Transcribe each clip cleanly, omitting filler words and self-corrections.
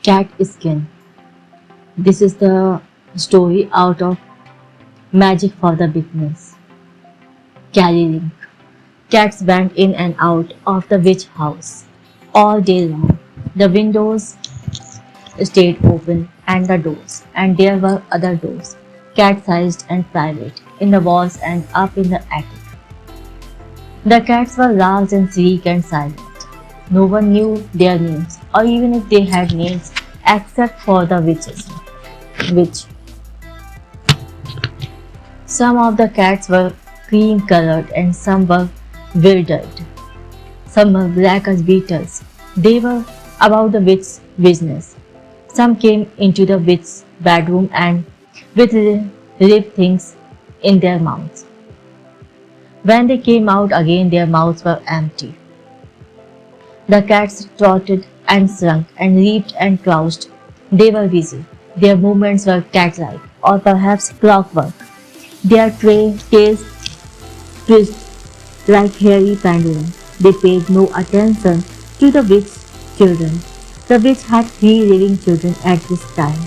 Catskin. This is the story out of Magic for the Beginners. Caroling. Cats went in and out of the witch house all day long. The windows stayed open and the doors, and there were other doors, cat-sized and private, in the walls and up in the attic. The cats were large and sleek and silent. No one knew their names, or even if they had names, except for the witch. Some of the cats were cream colored and some were wildered. Some were black as beetles. They were about the witch's business. Some came into the witch's bedroom and with ribbed things in their mouths. When they came out again, their mouths were empty. The cats trotted and slunk and leaped and crouched. They were busy. Their movements were cat-like, or perhaps clockwork. Their tails twisted like hairy pendulums. They paid no attention to the witch's children. The witch had 3 living children at this time,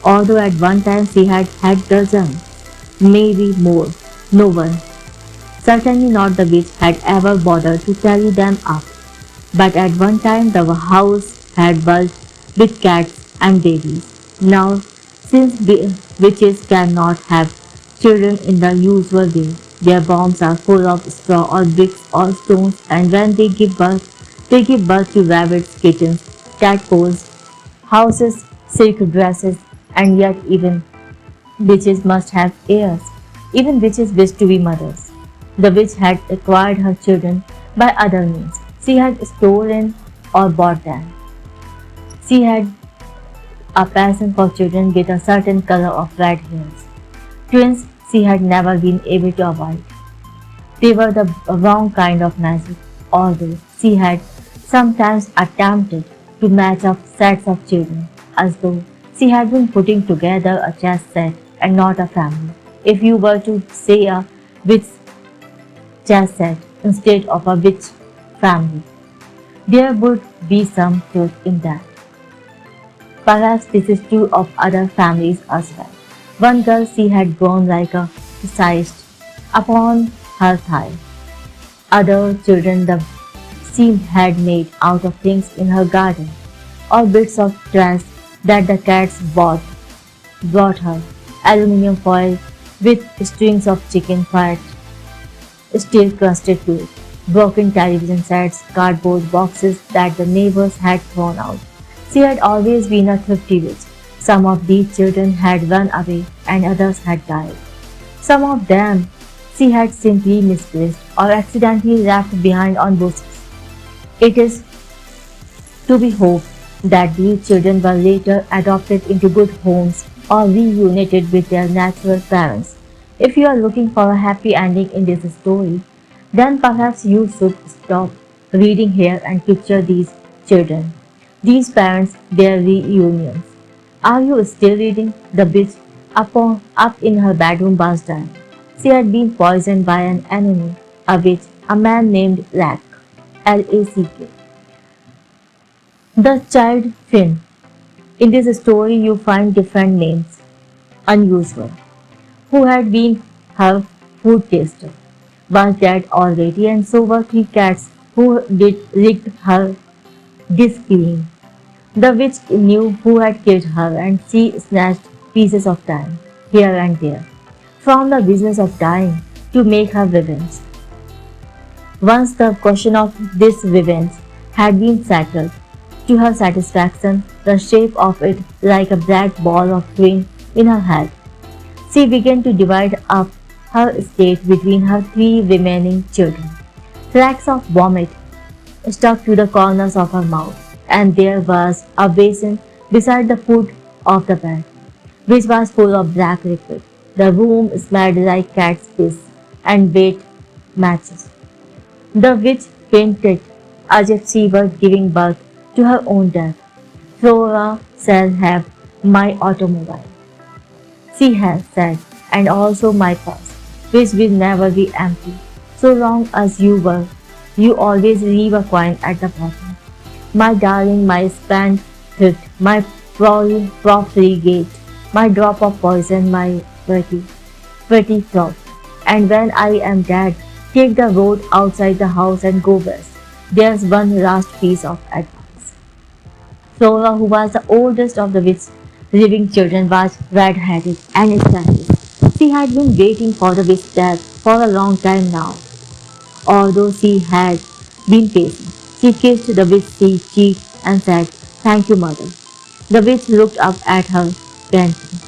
although at one time she had had dozens, maybe more. No one, certainly not the witch, had ever bothered to tally them up. But at one time the house had bulged with cats and babies. Now, since witches cannot have children in the usual way, their bombs are full of straw or bricks or stones, and when they give birth to rabbits, kittens, tadpoles, houses, silk dresses, and yet even witches must have heirs. Even witches wish to be mothers. The witch had acquired her children by other means. She had stolen or bought them. She had a passion for children with a certain color of red hairs. Twins she had never been able to avoid. They were the wrong kind of magic, although she had sometimes attempted to match up sets of children, as though she had been putting together a chess set and not a family. If you were to say a witch chess set instead of a witch family, there would be some truth in that. Perhaps this is true of other families as well. One girl she had grown like a cyst upon her thigh. Other children the she had made out of things in her garden, or bits of trash that the cats brought her, aluminium foil with strings of chicken fat still crusted to it, broken television sets, cardboard boxes that the neighbors had thrown out. She had always been a thrifty witch. Some of these children had run away and others had died. Some of them she had simply misplaced or accidentally left behind on bushes. It is to be hoped that these children were later adopted into good homes or reunited with their natural parents. If you are looking for a happy ending in this story, then perhaps you should stop reading here and picture these children, these parents, their reunions. Are you still reading? The bitch up in her bedroom was dying. She had been poisoned by an enemy, a witch, a man named Lack, L-A-C-K. The child Finn. In this story you find different names, unusual, who had been her food taster, was dead already, and so were 3 cats who licked her disc clean. The witch knew who had killed her, and she snatched pieces of time, here and there, from the business of dying to make her revenge. Once the question of this revenge had been settled, to her satisfaction, the shape of it like a black ball of twine in her head, she began to divide up her estate between her 3 remaining children. Flecks of vomit stuck to the corners of her mouth, and there was a basin beside the foot of the bed, which was full of black liquid. The room smelled like cat's piss and wet matches. The witch fainted as if she were giving birth to her own death. Flora shall have my automobile, she has said, and also my purse, which will never be empty, so long as you always leave a coin at the bottom. My darling, my spent thrift, my profligate, my drop of poison, my pretty frog. And when I am dead, take the road outside the house and go west. There's one last piece of advice. Flora, who was the oldest of the witch's living children, was red-headed and stylish. She had been waiting for the witch's death for a long time now. Although she had been patient, she kissed the witch's cheek and said, "Thank you, mother." The witch looked up at her gently.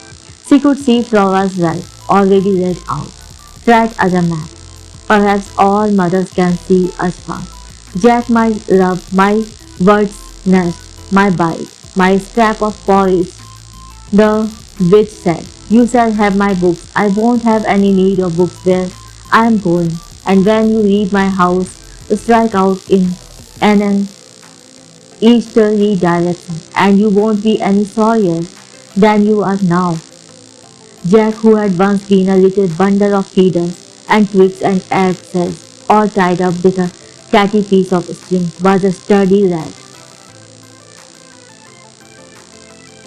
She could see Flora's life, already read out, read as a map. Perhaps all mothers can see us fast. Jack, my love, my bird's nest, my bite, my scrap of porridge. The witch said, "You shall have my books. I won't have any need of books where I am going. And when you leave my house, strike out in an easterly direction, and you won't be any sorrier than you are now." Jack, who had once been a little bundle of feeders and twigs and eggshells, all tied up with a catty piece of string, was a sturdy lad,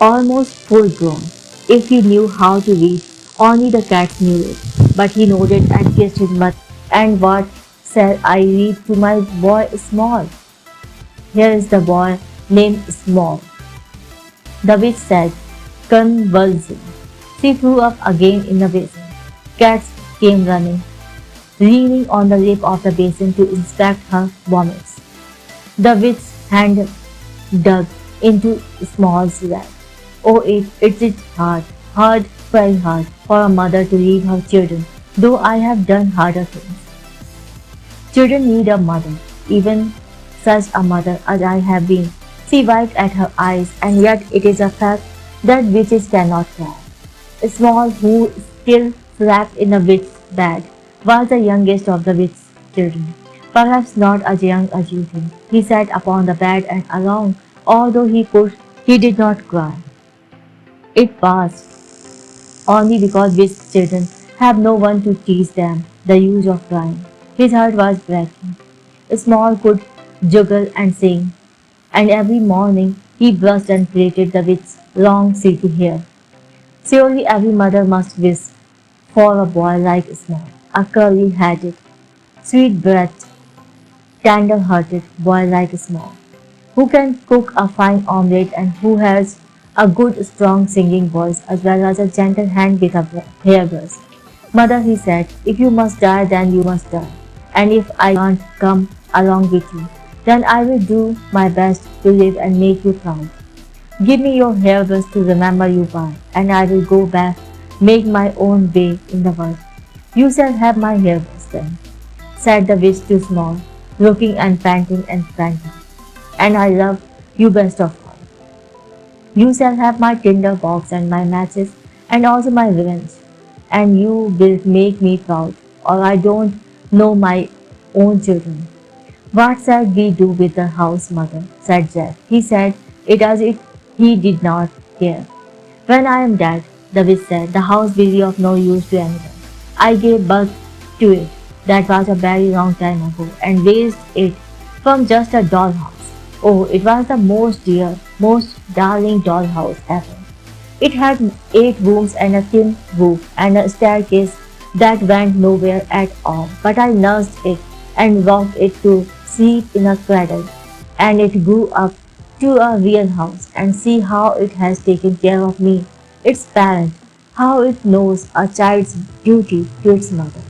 almost full grown. If he knew how to read, only the cats knew it. But he nodded and kissed his mother. "And what shall I read to my boy Small?" "Here is the boy named Small," the witch said, convulsing. She threw up again in the basin. Cats came running, leaning on the lip of the basin to inspect her vomits. The witch's hand dug into Small's lap. "Oh, it's hard, very hard for a mother to leave her children, though I have done harder things. Children need a mother, even such a mother as I have been." She wiped at her eyes, and yet it is a fact that witches cannot cry. Small, who still slept in the witch's bed, was the youngest of the witch's children. Perhaps not as young as you think. He sat upon the bed and along, although he did not cry. It passed, only because witch children have no one to teach them the use of crying. His heart was breaking. Small could juggle and sing, and every morning he brushed and plaited the witch's long silky hair. Surely every mother must wish for a boy like Small, a curly-headed, sweet-breathed, tender-hearted boy like Small, who can cook a fine omelette and who has a good, strong singing voice as well as a gentle hand with a hairbrush. "Mother," he said, "if you must die, then you must die. And if I can't come along with you, then I will do my best to live and make you proud. Give me your hairbrush to remember you by, and I will go back, make my own way in the world." "You shall have my hairbrush then," said the witch to Small, looking and panting, "and I love you best of all. You shall have my tinder box and my matches, and also my revenge, and you will make me proud, or I don't know my own children." "What shall we do with the house, mother?" said Jack. He said it as if he did not care. "When I am dead," the witch said, "the house will be of no use to anyone. I gave birth to it, that was a very long time ago, and raised it from just a dollhouse. Oh, it was the most dear, most darling dollhouse ever. It had 8 rooms and a thin roof and a staircase that went nowhere at all. But I nursed it and rocked it to sleep in a cradle, and it grew up to a real house, and see how it has taken care of me, its parent, how it knows a child's duty to its mother.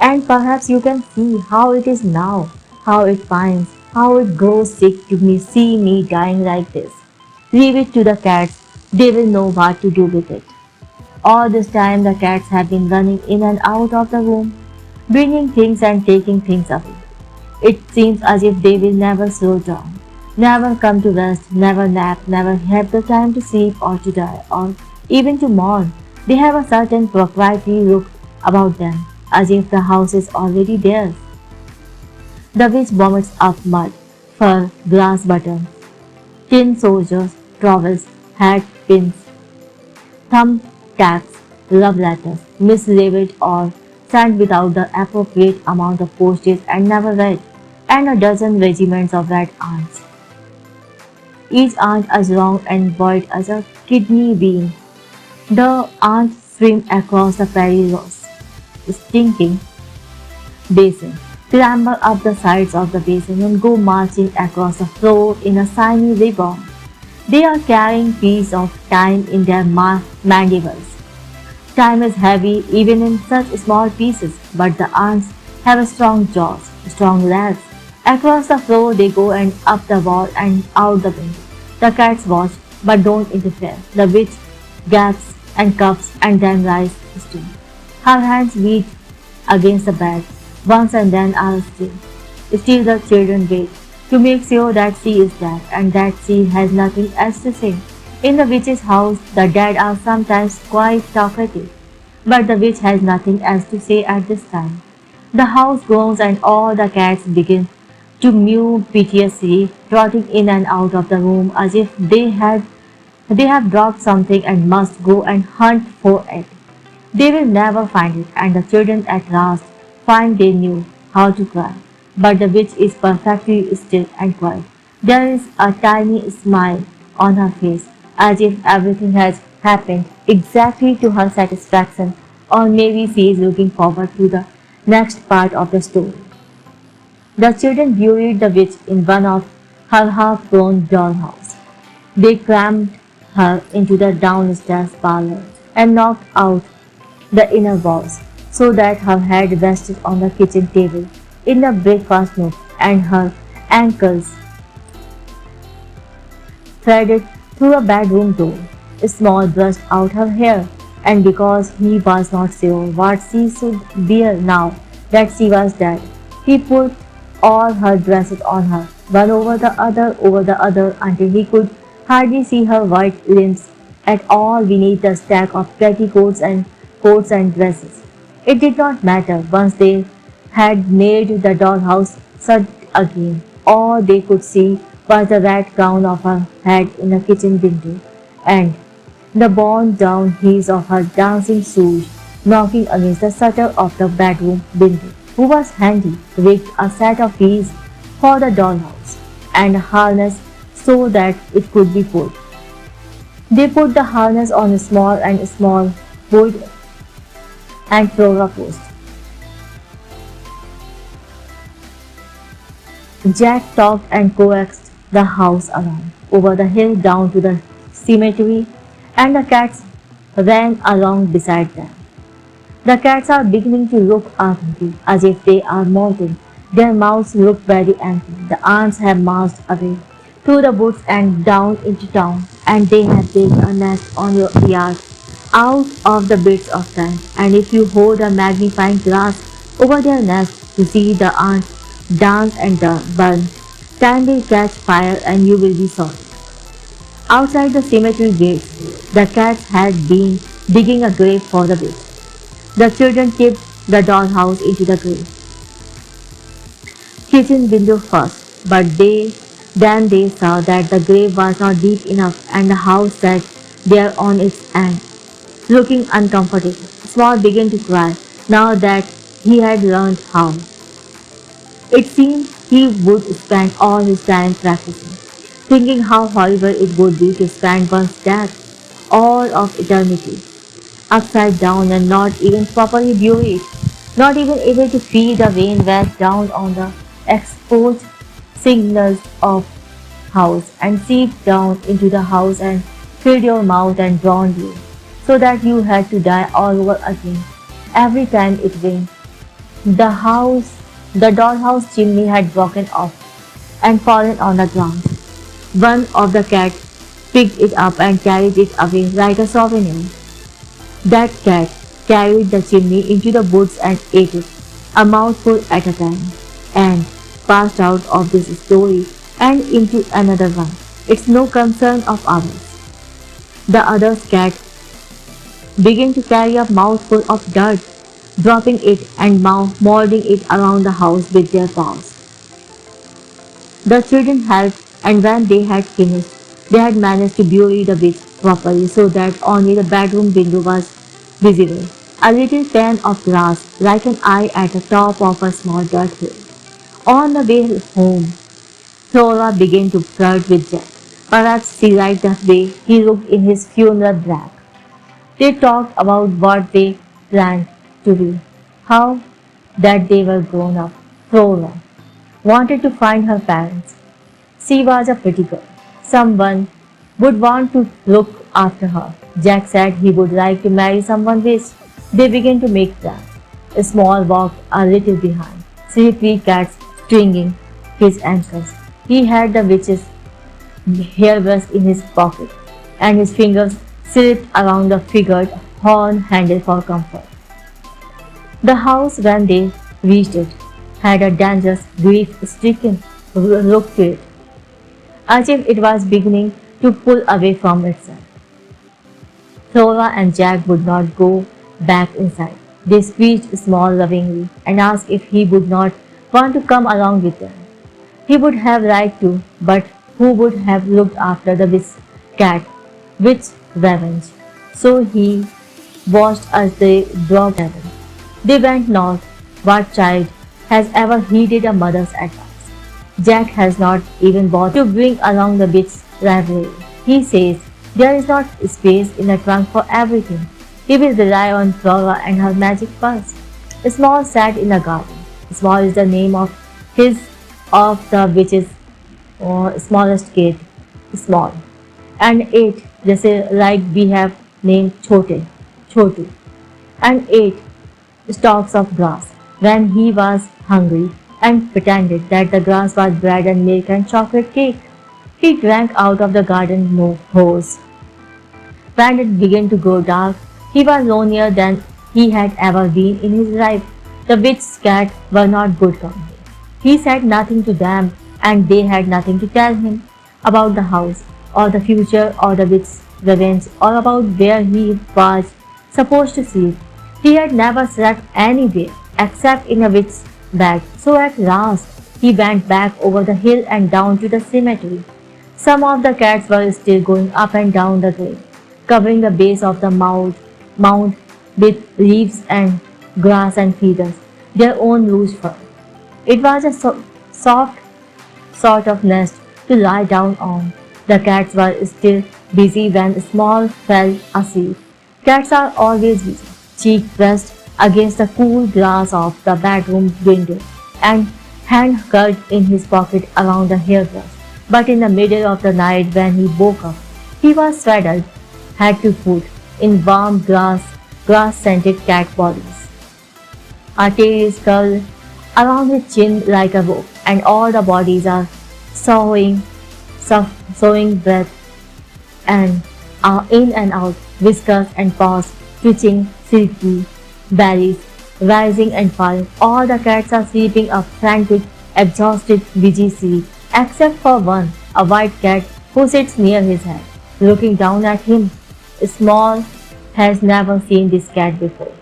And perhaps you can see how it is now, how it pines, how it grows sick to see me dying like this. Leave it to the cats, they will know what to do with it." All this time the cats have been running in and out of the room, bringing things and taking things away. It seems as if they will never slow down, never come to rest, never nap, never have the time to sleep or to die, or even to mourn. They have a certain proprietary look about them, as if the house is already theirs. The witch vomits up mud, fur, glass buttons, tin soldiers, trowels, hat pins, thumb tacks, love letters, mislabeled or sent without the appropriate amount of postage and never read, and a dozen regiments of red ants. each aunt as long and void as a kidney bean. The aunt swim across the prairie rose, stinking basin, clamber up the sides of the basin and go marching across the floor in a shiny ribbon. They are carrying piece of time in their mandibles. Time is heavy even in such small pieces, but the ants have strong jaws, strong legs. Across the floor they go and up the wall and out the window. The cats watch but don't interfere. The witch gasps and cuffs and then lies still. Her hands beat against the bed once and then are still. Still the children wait to make sure that she is dead and that she has nothing else to say. In the witch's house, the dead are sometimes quite talkative, but the witch has nothing else to say at this time. The house groans and all the cats begin to mew piteously, trotting in and out of the room as if they have dropped something and must go and hunt for it. They will never find it, and the children at last find they knew how to cry. But the witch is perfectly still and quiet. There is a tiny smile on her face, as if everything has happened exactly to her satisfaction, or maybe she is looking forward to the next part of the story. The children buried the witch in one of her half-grown dollhouse. They crammed her into the downstairs parlor and knocked out the inner walls so that her head rested on the kitchen table in the breakfast nook and her ankles threaded through a bedroom door. Small brushed out her hair, and because he was not sure what she should wear now that she was dead, he put all her dresses on her, one over the other, until he could hardly see her white limbs at all beneath the stack of petticoats and coats and dresses. It did not matter once they had made the dollhouse shut again. All they could see was the red crown of her head in the kitchen window, and the worn-down heels of her dancing shoes knocking against the shutter of the bedroom window. Who was handy rigged a set of wheels for the dollhouse and a harness so that it could be pulled. They put the harness on a small wood and flora post. Jack talked and coaxed the house around, over the hill down to the cemetery, and the cats ran along beside them. The cats are beginning to look hungry, as if they are molting. Their mouths look very empty. The ants have marched away through the woods and down into town, and they have built a nest on your yard out of the bits of time. And if you hold a magnifying glass over their nest to see the ants dance and burn, time will catch fire and you will be sorry. Outside the cemetery gates, the cats had been digging a grave for the witch. The children tipped the dollhouse into the grave. Kitchen window first, but then they saw that the grave was not deep enough and the house sat there on its end, looking uncomfortable. Small began to cry now that he had learned how. It seemed he would spend all his time practicing, thinking how horrible it would be to spend one's death, all of eternity, upside down and not even properly buried, not even able to feel the rain wet down on the exposed signals of house and seep down into the house and filled your mouth and drowned you, so that you had to die all over again every time it rained. The dollhouse chimney had broken off and fallen on the ground. One of the cats picked it up and carried it away like a souvenir. That cat carried the chimney into the woods and ate it, a mouthful at a time, and passed out of this story and into another one. It's no concern of ours. The other cat began to carry a mouthful of dirt, dropping it and molding it around the house with their paws. The children helped, and when they had finished, they had managed to bury the witch properly so that only the bedroom window was visible, a little pane of glass like an eye at the top of a small dirt hill. On the way home, Flora began to flirt with Jack. Perhaps she liked the way he looked in his funeral black. They talked about what they planned to do, how that they were grown up. Flora wanted to find her parents. She was a pretty girl. Someone would want to look after her. Jack said he would like to marry someone rich. They began to make plans. Small walked a little behind, sleepy cats stringing his ankles. He had the witch's hairbrush in his pocket, and his fingers slipped around the figured horn handle for comfort. The house, when they reached it, had a dangerous, grief-stricken look to it, as if it was beginning to pull away from itself. Flora and Jack would not go back inside. They squeezed Small lovingly and asked if he would not want to come along with them. He would have liked to, but who would have looked after the witch cat, witch revenge? So he watched as they dropped heaven. They went north. What child has ever heeded a mother's advice? Jack has not even bothered to bring along the witch's library. He says there is not space in the trunk for everything. He will rely on Flora and her magic purse. Small sat in the garden. Small is the name of the witch's smallest kid. Small. And ate, just like we have named Chotu, and ate stalks of grass when he was hungry and pretended that the grass was bread and milk and chocolate cake. He drank out of the garden hose. When it began to grow dark, he was lonelier than he had ever been in his life. The witch's cat were not good company. He said nothing to them, and they had nothing to tell him about the house, or the future, or the witch's revenge, or about where he was supposed to sleep. He had never slept anywhere except in a witch's bed. So at last, he went back over the hill and down to the cemetery. Some of the cats were still going up and down the grave, covering the base of the mound with leaves and grass and feathers, their own loose fur. It was a soft sort of nest to lie down on. The cats were still busy when Small fell asleep. Cats are always busy, cheek pressed against the cool glass of the bedroom window and hand curled in his pocket around the hairbrush. But in the middle of the night when he woke up, he was swaddled head to foot in warm grass-scented cat bodies. A tail is curled around his chin like a rope, and all the bodies are sawing breath and are in and out, whiskers and paws twitching, silky bellies rising and falling. All the cats are sleeping a frantic, exhausted, busy sleep, except for one, a white cat who sits near his head, looking down at him. Small has never seen this cat before,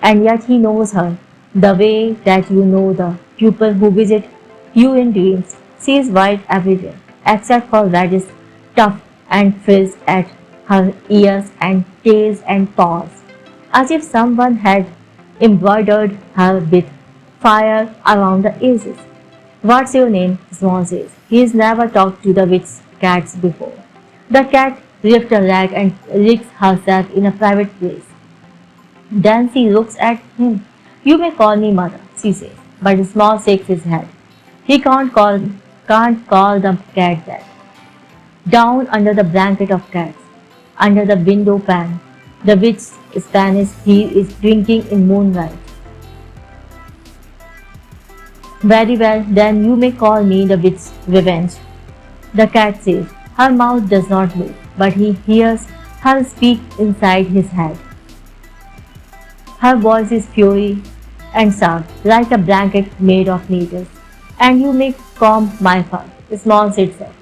and yet he knows her, the way that you know the pupil who visits you in dreams. She is white everywhere, except for reddish tuft and frills at her ears and tails and paws, as if someone had embroidered her with fire around the edges. What's your name? Small says. He has never talked to the witch cats before. The cat lifts a leg and licks herself in a private place. Then she looks at him. You may call me mother, she says, but Small shakes his head. He can't call the cat that. Down under the blanket of cats, under the window pan, the witch's Spanish heel is drinking in moonlight. Very well, then you may call me the witch's revenge, the cat says. Her mouth does not move, but he hears her speak inside his head. Her voice is fury and sharp, like a blanket made of needles. And you may comb my fur, Small sits up,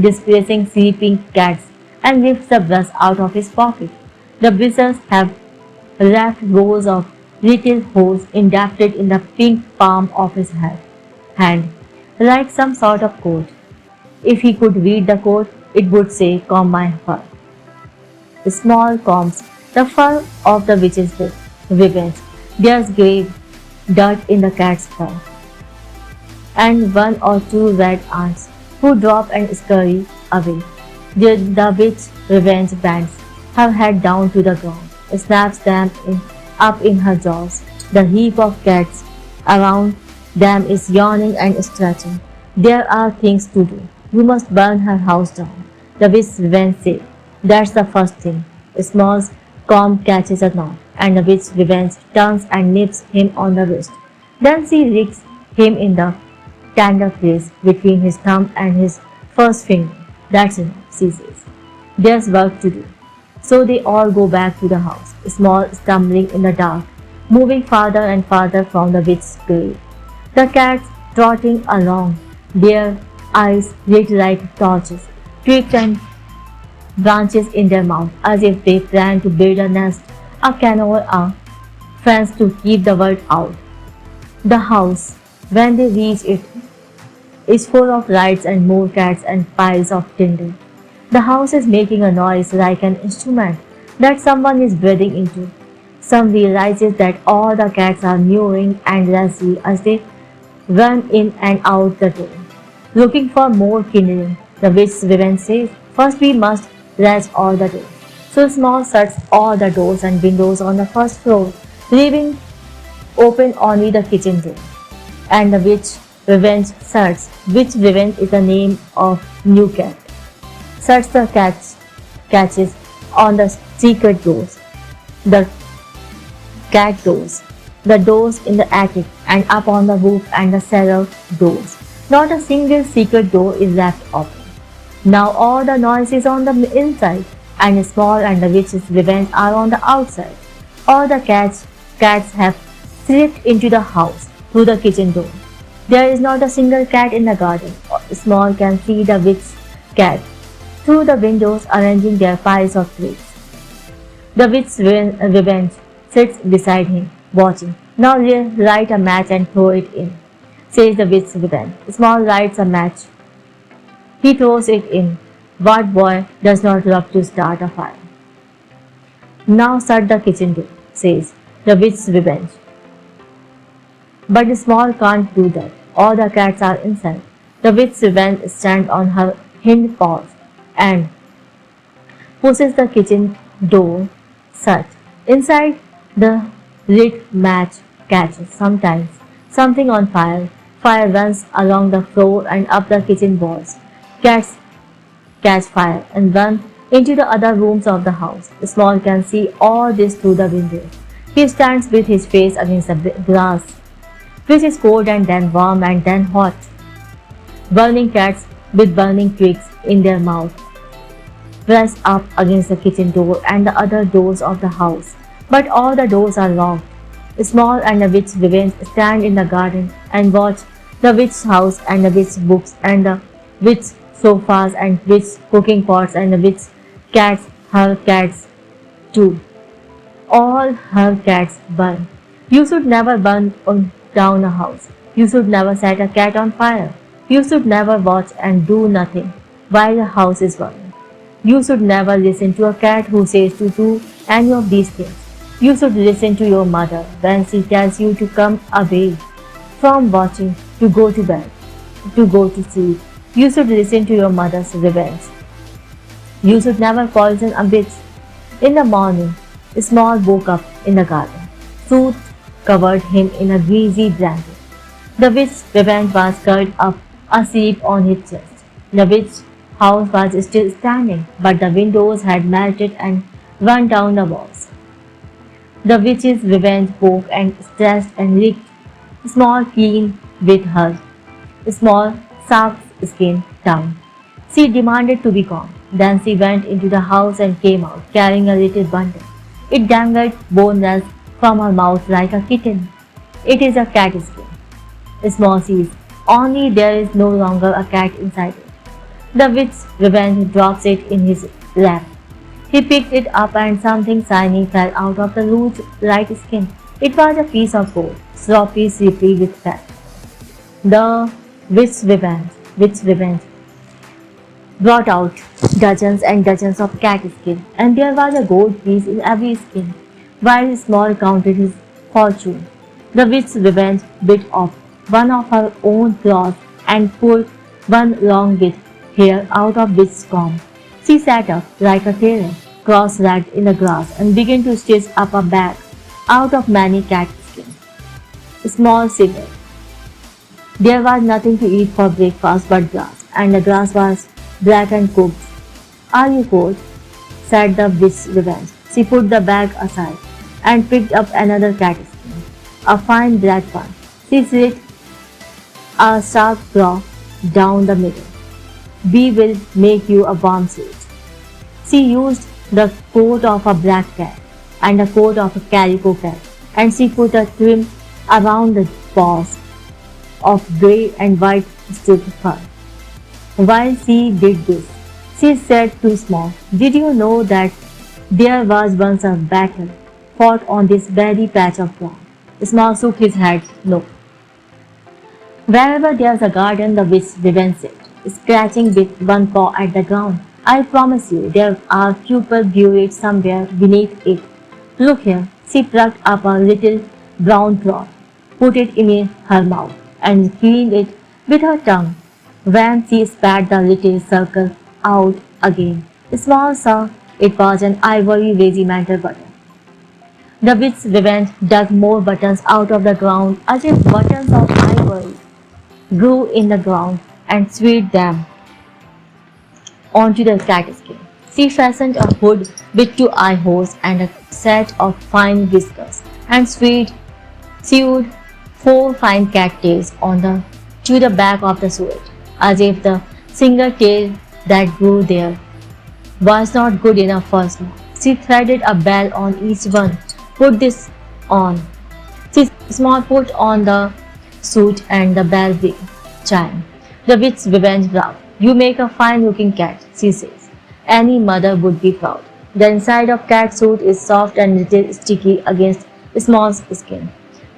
displacing sleeping cats, and lifts the brush out of his pocket. The bristles have left rows of little holes indented in the pink palm of his hand, like some sort of code. If he could read the code, it would say, comb my fur. Small combs the fur of the witch's revenge. There's grey dirt in the cat's fur, and one or two red ants who drop and scurry away. The witch revenge bends her head down to the ground, snaps them up in her jaws. The heap of cats around them is yawning and stretching. There are things to do. You must burn her house down. The witch revenge says, that's the first thing. Small's comb catches a knot, and the witch revenge turns and nips him on the wrist. Then she ricks him in the tender place between his thumb and his first finger. That's enough, she says. There's work to do. So they all go back to the house, Small stumbling in the dark, moving farther and farther from the witch's grave. The cats trotting along, their eyes lit like torches, twigs and branches in their mouth, as if they plan to build a nest, a canoe, or a fence to keep the world out. The house, when they reach it, is full of lights and more cats and piles of tinder. The house is making a noise like an instrument that someone is breathing into. Some realizes that all the cats are mewing endlessly as they run in and out the door, looking for more kindling. The witch's revenge says, first we must latch all the doors. So Small shuts all the doors and windows on the first floor, leaving open only the kitchen door. And the witch revenge search. Witch revenge is the name of new cat. Search the catches on the secret doors, the cat doors, the doors in the attic and up on the roof and the cellar doors. Not a single secret door is left open. Now all the noise is on the inside, and Small and the witch's revenge are on the outside. All the cats have slipped into the house through the kitchen door. There is not a single cat in the garden. Small can see the witch's cat through the windows arranging their piles of twigs. The witch's revenge sits beside him, watching. Now light a match and throw it in, says the witch's revenge. Small lights a match. He throws it in. What boy does not love to start a fire? Now shut the kitchen door, says the witch's revenge. But Small can't do that. All the cats are inside. The witch's revenge stands on her hind paws and pushes the kitchen door shut. Inside, the lit match catches sometimes something on fire. Fire runs along the floor and up the kitchen walls. Cats catch fire and run into the other rooms of the house. Small can see all this through the window. He stands with his face against the glass, which is cold and then warm and then hot. Burning cats with burning twigs in their mouth press up against the kitchen door and the other doors of the house, but all the doors are locked. Small and the witch's revenge stand in the garden and watch the witch's house and the witch's books and the witch's sofas and witch's cooking pots and the witch's cats, her cats too. All her cats burn. You should never burn down a house. You should never set a cat on fire. You should never watch and do nothing while the house is burning. You should never listen to a cat who says to do any of these things. You should listen to your mother when she tells you to come away from watching, to go to bed, to go to sleep. You should listen to your mother's revenge. You should never poison a witch. In the morning, Small woke up in the garden. Truth covered him in a greasy blanket. The witch's revenge was curled up asleep on his chest. The witch's house was still standing, but the windows had melted and run down the walls. The witch's revenge woke and stretched and licked Small clean with her small, soft-skinned tongue. She demanded to be calm. Then she went into the house and came out, carrying a little bundle. It dangled boneless from her mouth like a kitten. It is a cat skin. Small sees, only there is no longer a cat inside it. The witch's revenge drops it in his lap. He picked it up and something shiny fell out of the loose, light skin. It was a piece of gold, sloppy, slippery with fat. The witch's revenge brought out dozens and dozens of cat skin, and there was a gold piece in every skin. While Small counted his fortune, the witch's revenge bit off one of her own claws and pulled one long bit hair out of witch's comb. She sat up like a terror, cross-legged in the grass, and began to stitch up a bag out of many catskins. Small shivered. There was nothing to eat for breakfast but grass, and the grass was black and cooked. "Are you cold?" said the witch revenge. She put the bag aside and picked up another catskin, a fine black one. She slit a sharp claw down the middle. "We will make you a warm suit." She used the coat of a black cat and the coat of a calico cat, and she put a trim around the paws of grey and white striped fur. While she did this, she said to Small, "Did you know that there was once a battle fought on this very patch of ground?" Small shook his head, "No." "Wherever there's a garden," the witch revenge said, scratching with one paw at the ground, "I promise you there are pupils buried somewhere beneath it. Look here." She plucked up a little brown cloth, put it in her mouth, and cleaned it with her tongue. When she spat the little circle out again, Small saw it was an ivory regimental button. The witch revenge dug more buttons out of the ground as if buttons of ivory grew in the ground and sewed them onto the catskin. She fastened a hood with two eye holes and a set of fine whiskers, and sewed four fine cat tails to the back of the suit, as if the single tail that grew there was not good enough for Small. She threaded a bell on each one. "Put this on." Small put on the suit and the bell chime. The witch revenge laughed. "You make a fine-looking cat," she says. "Any mother would be proud." The inside of cat suit is soft and little sticky against Small's skin.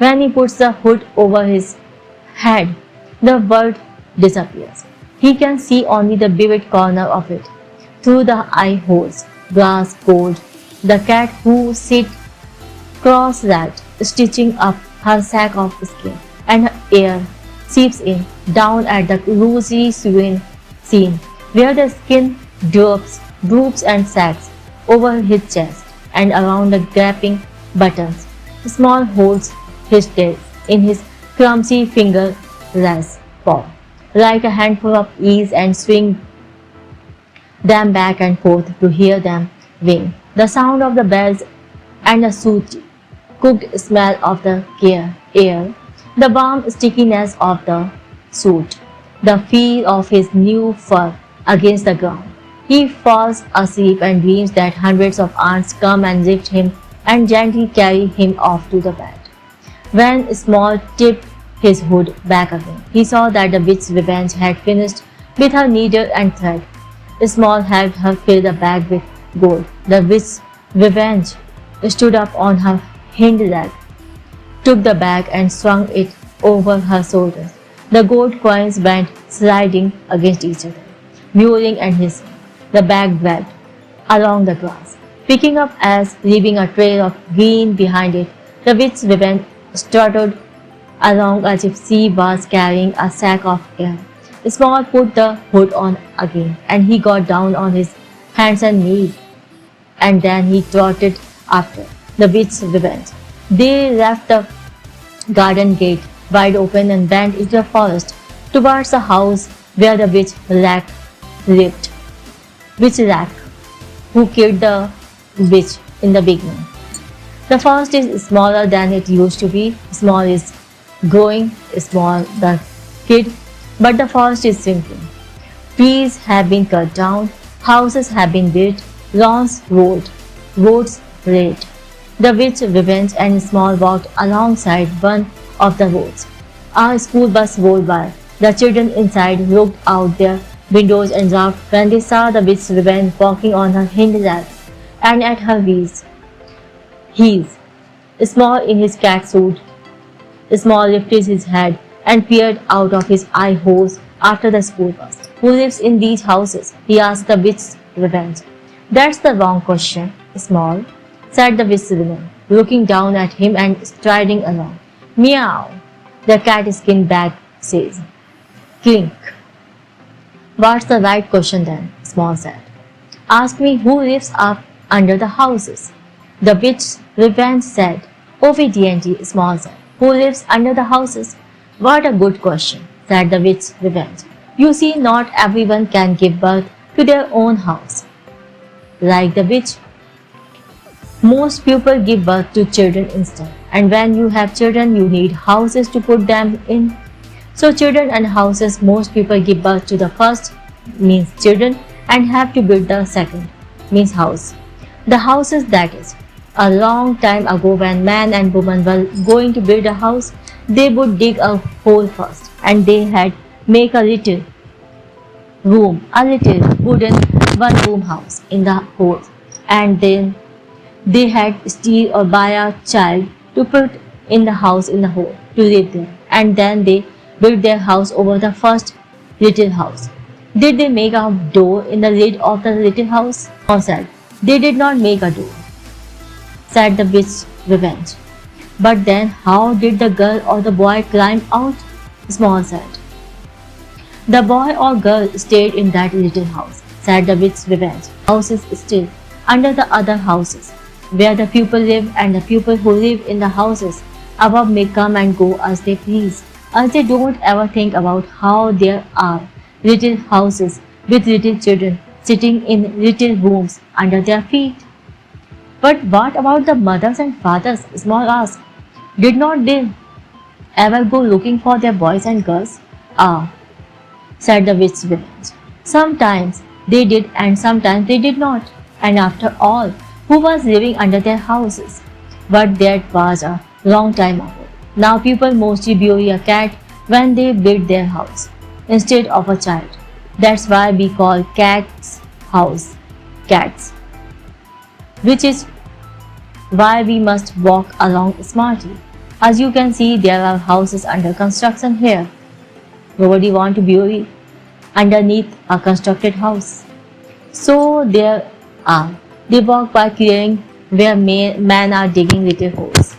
When he puts the hood over his head, the world disappears. He can see only the vivid corner of it through the eye holes. Glass cold. The cat who sits cross-legged, stitching up her sack of skin, and her air seeps in down at the rosy seam, where the skin droops and sags over his chest and around the gaping buttons. Small holds his tail in his clumsy fingerless paw, like a handful of ease, and swing them back and forth to hear them wing. The sound of the bells and the sooty, cooked smell of the air, the warm stickiness of the suit, the feel of his new fur against the ground. He falls asleep and dreams that hundreds of ants come and lift him and gently carry him off to the bed. When Small tipped his hood back again, he saw that the witch's revenge had finished with her needle and thread. Small helped her fill the bag with gold. The witch's revenge stood up on her hind leg, took the bag and swung it over her shoulders. The gold coins went sliding against each other, mewing and hissing. The bag dragged along the grass, picking up as leaving a trail of green behind it. The witch's revenge strutted along as if she was carrying a sack of air. Small put the hood on again, and he got down on his hands and knees, and then he trotted after the witch's revenge. They left the garden gate wide open and went into the forest towards the house where the witch Rack lived. Witch Rack, who killed the witch in the beginning. The forest is smaller than it used to be. Small is growing small, the kid, but the forest is shrinking. Trees have been cut down, houses have been built, lawns roads laid. The witch revenge and Small walked alongside one of the roads. A school bus rolled by. The children inside looked out their windows and laughed when they saw the witch revenge walking on her hind legs and at her heels. Small in his cat suit. Small lifted his head and peered out of his eye holes after the school bus. "Who lives in these houses?" he asked the witch revenge. "That's the wrong question, Small," said the witch revenge, looking down at him and striding along. "Meow," the cat skin bag says. "Clink." "What's the right question then?" Small said. Ask me who lives up under the houses. The witch revenge said, obediently small said, who lives under the houses? What a good question, said the witch revenge. You see, not everyone can give birth to their own house. Like the witch, most people give birth to children instead, and when you have children, you need houses to put them in. So children and houses, most people give birth to the first, means children, and have to build the second, means house. The houses, that is. A long time ago, when man and woman were going to build a house, they would dig a hole first, and they had make a little room, a little wooden one-room house in the hole, and then they had steal or buy a child to put in the house in the hole to live there, and then they built their house over the first little house. Did they make a door in the lid of the little house? No, said. They did not make a door, said the witch revenge. But then how did the girl or the boy climb out? Small said. The boy or girl stayed in that little house, said the witch revenge. House is still under the other houses, where the people live, and the people who live in the houses above may come and go as they please, as they don't ever think about how there are little houses with little children sitting in little rooms under their feet. But what about the mothers and fathers? Small asked. Did not they ever go looking for their boys and girls? Ah, said the witch revenge. Sometimes they did and sometimes they did not. And after all, who was living under their houses? But that was a long time ago. Now people mostly bury a cat when they build their house instead of a child. That's why we call cats house cats. Which is why we must walk along smartly. As you can see, there are houses under construction here. Nobody wants to bury underneath a constructed house. So there are. They walk by clearing where men are digging little holes.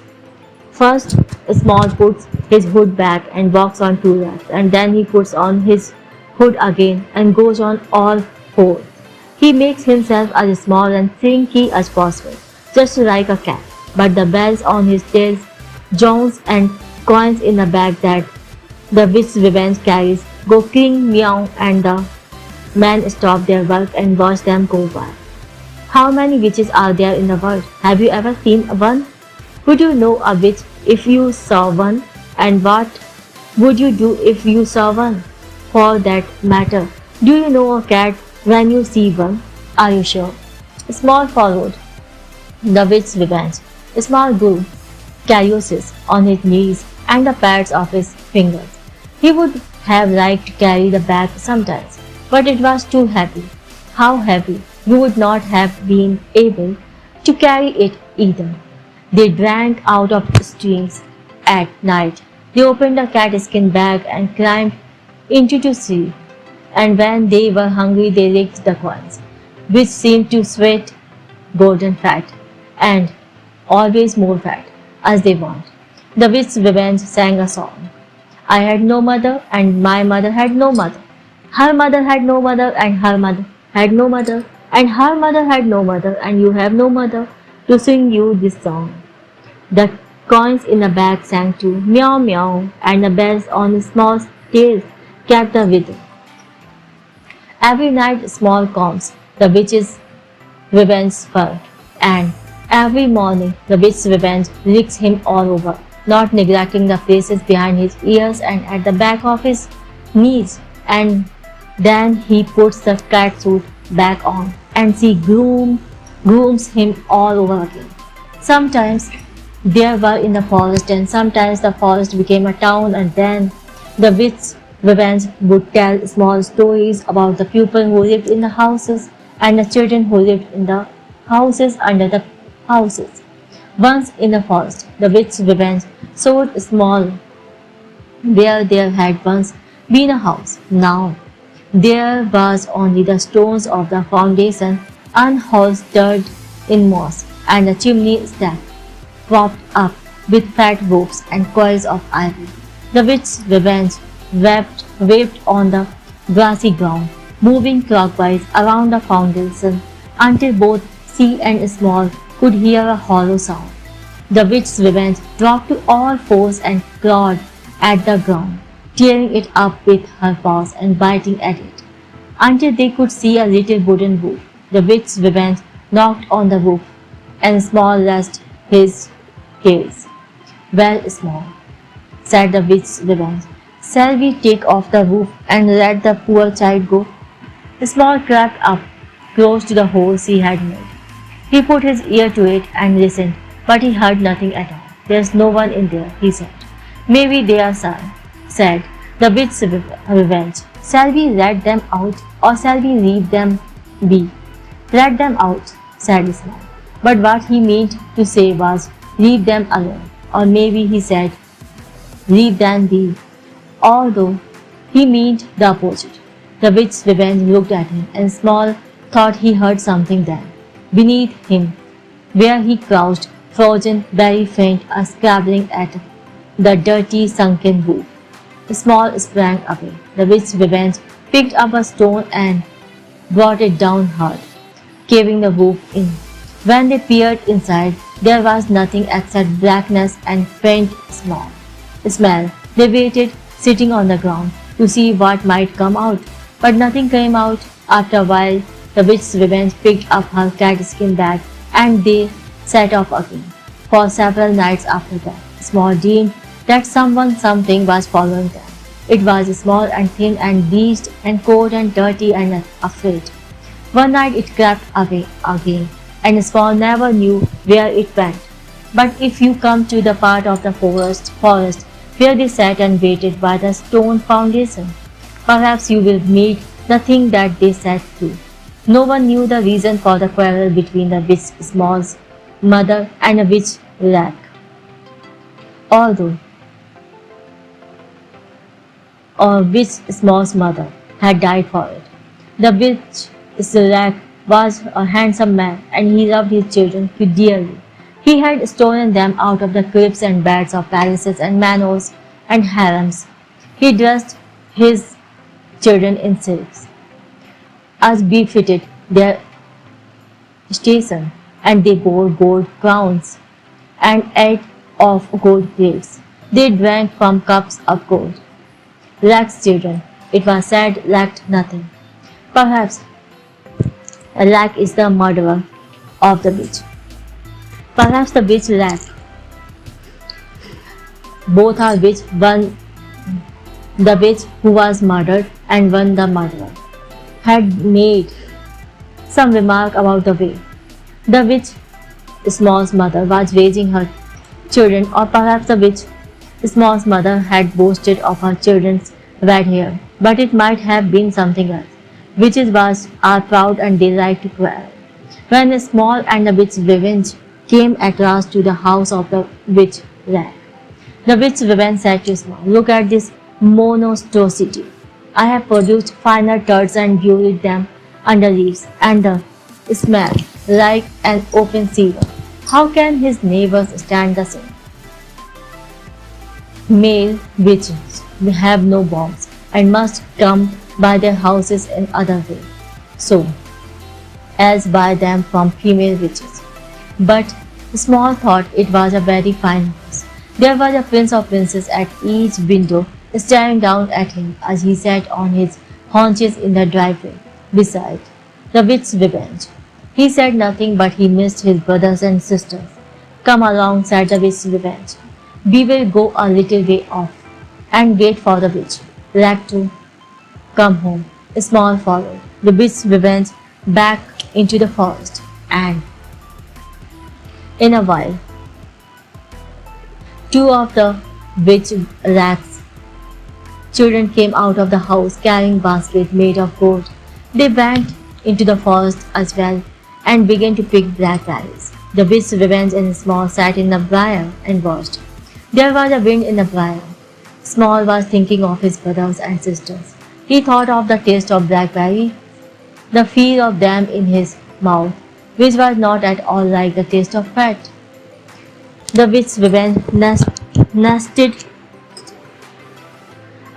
First, Small puts his hood back and walks on two legs, and then he puts on his hood again and goes on all fours. He makes himself as small and slinky as possible, just like a cat. But the bells on his tail, jones and coins in the bag that the witch revenge carries go cling meow, and the men stop their work and watch them go by. How many witches are there in the world? Have you ever seen one? Would you know a witch if you saw one? And what would you do if you saw one? For that matter, do you know a cat when you see one? Are you sure? Small followed the witch's revenge. Small grew curious on his knees and the pads of his fingers. He would have liked to carry the bag sometimes, but it was too heavy. How heavy? You would not have been able to carry it either. They drank out of streams at night. They opened a catskin bag and climbed into the sea. And when they were hungry, they licked the coins, which seemed to sweat golden fat, and always more fat, as they want. The witch's revenge sang a song. I had no mother, and my mother had no mother. Her mother had no mother, and her mother had no mother, and her mother had no mother, and you have no mother to sing you this song. The coins in the bag sang too, meow meow, and the bells on the small tails kept the rhythm. Every night Small combs the witch's revenge fur, and every morning the witch's revenge licks him all over, not neglecting the places behind his ears and at the back of his knees. And then he puts the cat suit back on, and she grooms him all over again. Sometimes they were in the forest, and sometimes the forest became a town, and then the witch's revenge would tell small stories about the people who lived in the houses and the children who lived in the houses under the houses. Once in the forest, the witch's revenge showed Small where there had once been a house. Now there was only the stones of the foundation unholstered in moss, and the chimney stack propped up with fat ropes and coils of ivy. The witch's revenge waved on the grassy ground, moving clockwise around the foundation until both sea and small could hear a hollow sound. The witch's revenge dropped to all fours and clawed at the ground, tearing it up with her paws and biting at it, until they could see a little wooden roof. The witch's revenge knocked on the roof, and Small raised his case. "Well, Small," said the witch's revenge, "shall we take off the roof and let the poor child go?" Small crept up close to the hole she had made. He put his ear to it and listened, but he heard nothing at all. "There's no one in there," he said. "Maybe they are said the witch's revenge. Shall we let them out, or shall we leave them be?" "Let them out," said Small. But what he meant to say was, "Leave them alone," or maybe he said, "Leave them be," although he meant the opposite. The witch's revenge looked at him, and Small thought he heard something then. Beneath him, where he crouched, frozen, very faint, a scrabbling at the dirty, sunken roof. Small sprang away. The witch's revenge picked up a stone and brought it down hard, caving the roof in. When they peered inside, there was nothing except blackness and faint smell. They waited, sitting on the ground, to see what might come out, but nothing came out. After a while, the witch's revenge picked up her catskin bag, and they set off again. For several nights after that, Small dreamed that something was following them. It was small and thin and bleached and cold and dirty and afraid. One night it crept away again, and Small never knew where it went. But if you come to the part of the forest where they sat and waited by the stone foundation, perhaps you will meet the thing that they sat through. No one knew the reason for the quarrel between the witch Small's mother and the witch Rack, or witch Small's mother had died for it. The witch Rack was a handsome man, and he loved his children dearly. He had stolen them out of the crypts and beds of palaces and manors and harems. He dressed his children in silks, as befitted their station, and they wore gold crowns and ate of gold plates. They drank from cups of gold. Rack's children, it was said, lacked nothing. Perhaps Rack is the murderer of the witch. Perhaps the witch Rack. Both are witch, one the witch who was murdered and one the murderer, had made some remark about the way the witch Small's mother was raising her children, or perhaps the witch Small's mother had boasted of her children's red hair, but it might have been something else. Witches are proud and they like to quarrel. When the Small and the witch's revenge came at last to the house of the witch Rack, the witch's revenge said to Small, "Look at this monstrosity. I have produced finer turds and buried them under leaves, and the smell like an open sewer. How can his neighbors stand the same? Male witches have no bombs and must come by their houses in other way, so as buy them from female witches." But Small thought it was a very fine house. There was a prince or princess at each window, staring down at him as he sat on his haunches in the driveway beside the witch's revenge. He said nothing, but he missed his brothers and sisters. "Come along," said the witch's revenge. "We will go a little way off and wait for the witch Rack to come home." Small followed the witch's revenge back into the forest, and in a while, two of the witch Rack's children came out of the house carrying baskets made of gold. They went into the forest as well and began to pick blackberries. The witch's revenge and Small sat in the briar and watched. There was a wind in the briar. Small was thinking of his brothers and sisters. He thought of the taste of blackberry, the feel of them in his mouth, which was not at all like the taste of fat. The witch's revenge nested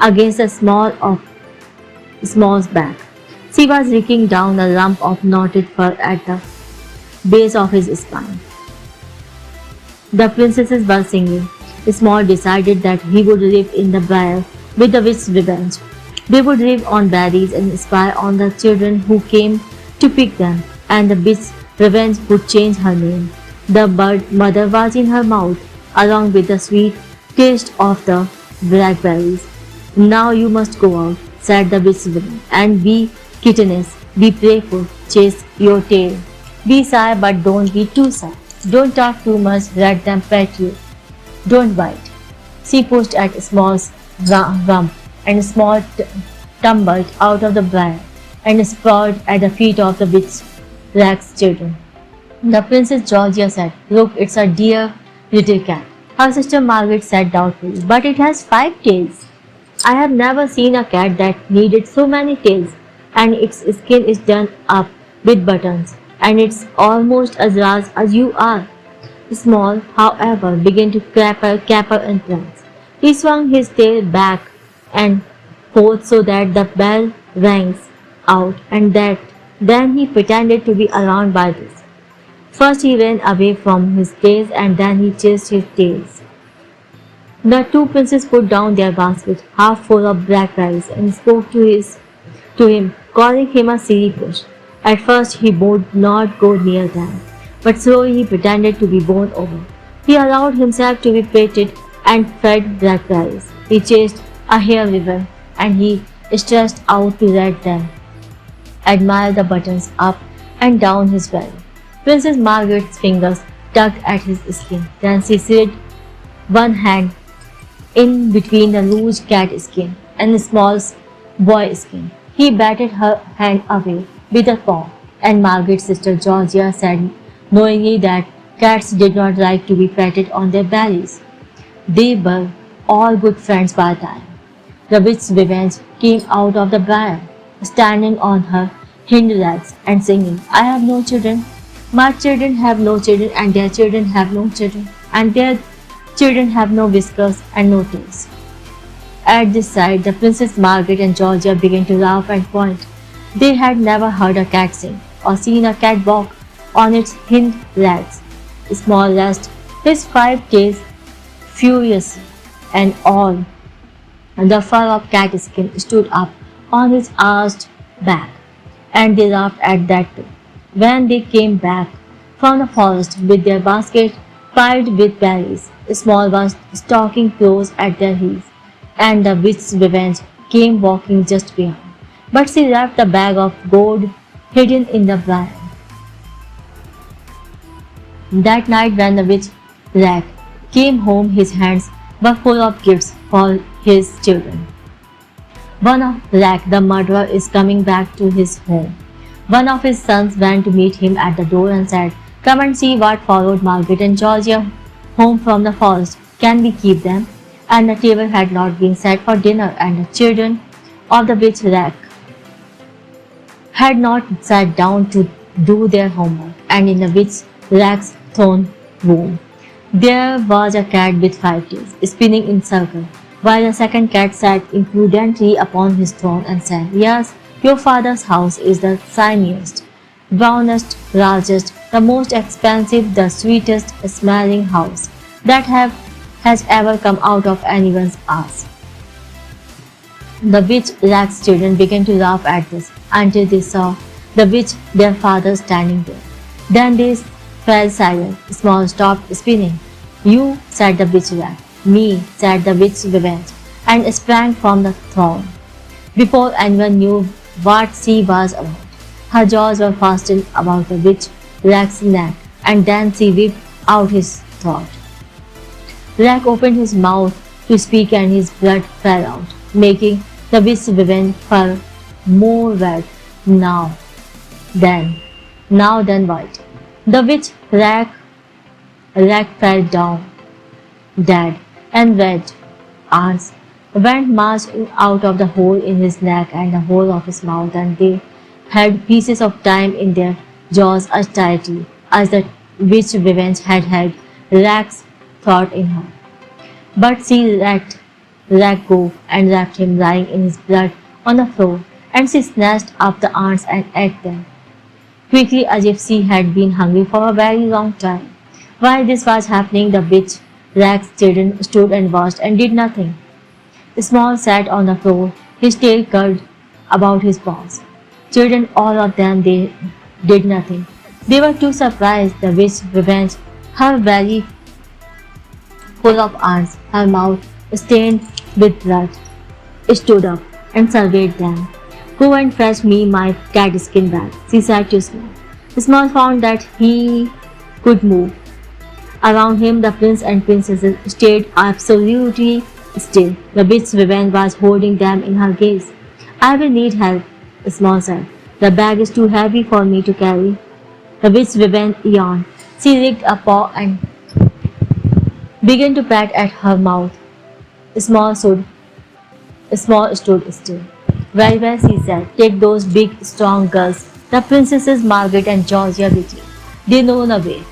against the small of Small's back, She was raking down a lump of knotted fur at the base of his spine. The princesses were singing. Small decided that he would live in the briar with the witch's revenge. They would live on berries and spy on the children who came to pick them, and the witch's revenge would change her name. The bird mother was in her mouth, along with the sweet taste of the blackberries. Now you must go out, said the witch's woman, and be kitteness, be playful, chase your tail. Be shy, but don't be too shy. Don't talk too much, let them pet you. Don't bite. She pushed at a small rump, and a small tumbled out of the briar and sprawled at the feet of the witch Rack's children. The Princess Georgia said, "Look, it's a dear little cat." Her sister Margaret said doubtfully, "But it has 5 tails. I have never seen a cat that needed so many tails, and its skin is done up with buttons, and it's almost as large as you are." Small, however, began to caper and prance. He swung his tail back and forth so that the bell rang out, and then he pretended to be alarmed by this. First he ran away from his tails, and then he chased his tails. The two princes put down their basket, half full of blackberries, and spoke to him, calling him a silly puss. At first he would not go near them, but slowly he pretended to be won over. He allowed himself to be petted and fed blackberries. He chased a hare river, and he stretched out to let them admire the buttons up and down his belly. Princess Margaret's fingers tugged at his skin. Then she slid one hand in between the loose cat skin and the small boy skin. He batted her hand away with a paw, and Margaret's sister Georgia said knowingly that cats did not like to be patted on their bellies. They were all good friends by the time. The witch's revenge came out of the briar, standing on her hind legs and singing, "I have no children. My children have no children, and their children have no children, and their children have no whiskers and no tails." At this sight, the Princess Margaret and Georgia began to laugh and point. They had never heard a cat sing or seen a cat walk on its hind legs. Small raised his 5 tails furiously, and all the fur of cat skin stood up on his arched back, and they laughed at that too. When they came back from the forest with their basket piled with berries, Small was stalking close at their heels, and the witch's revenge came walking just behind. But she left the bag of gold hidden in the briar. That night when the witch Rack came home, his hands were full of gifts for his children. One of Rack, the murderer, is coming back to his home. One of his sons went to meet him at the door and said, "Come and see what followed Margaret and Georgia home from the forest. Can we keep them?" And the table had not been set for dinner, and the children of the witch Rack had not sat down to do their homework. And in the witch Rack's throne room, there was a cat with 5 tails, spinning in circle, while a second cat sat impudently upon his throne and said, "Yes, your father's house is the shiniest, brownest, largest, the most expensive, the sweetest smelling house that has ever come out of anyone's ass." The witch Rack's children began to laugh at this until they saw the witch, their father, standing there. Then they fell silent. Small stopped spinning. "You," said the witch Rack. "Me," said the witch Revenge, and sprang from the throne. Before anyone knew what she was about, her jaws were fastened about the witch Rack's neck, and then she ripped out his throat. Rack opened his mouth to speak, and his blood fell out, making the witch Revenge fur more red now than white. The witch Rack fell down dead, and red ants went marching out of the hole in his neck and the hole of his mouth, and they held pieces of time in their jaws as tightly as the witch Revenge had held Rack's throat in her. But she let Rack go and left him lying in his blood on the floor, and she snatched up the ants and ate them, quickly as if she had been hungry for a very long time. While this was happening, the witch Rag's children stood and watched and did nothing. Small sat on the floor, his tail curled about his paws. Children, all of them, they did nothing. They were too surprised. The witch, revenge, her belly full of ants, her mouth stained with blood, stood up and surveyed them. Go and fetch me my catskin bag, she said to Small. Small found that he could move. Around him, the prince and princesses stayed absolutely still. The witch's revenge was holding them in her gaze. I will need help, Small said. The bag is too heavy for me to carry. The witch's revenge yawned. She licked a paw and began to pat at her mouth. Small stood still. Very well, she said. Take those big, strong girls, the princesses Margaret and Georgia with you. They know the way.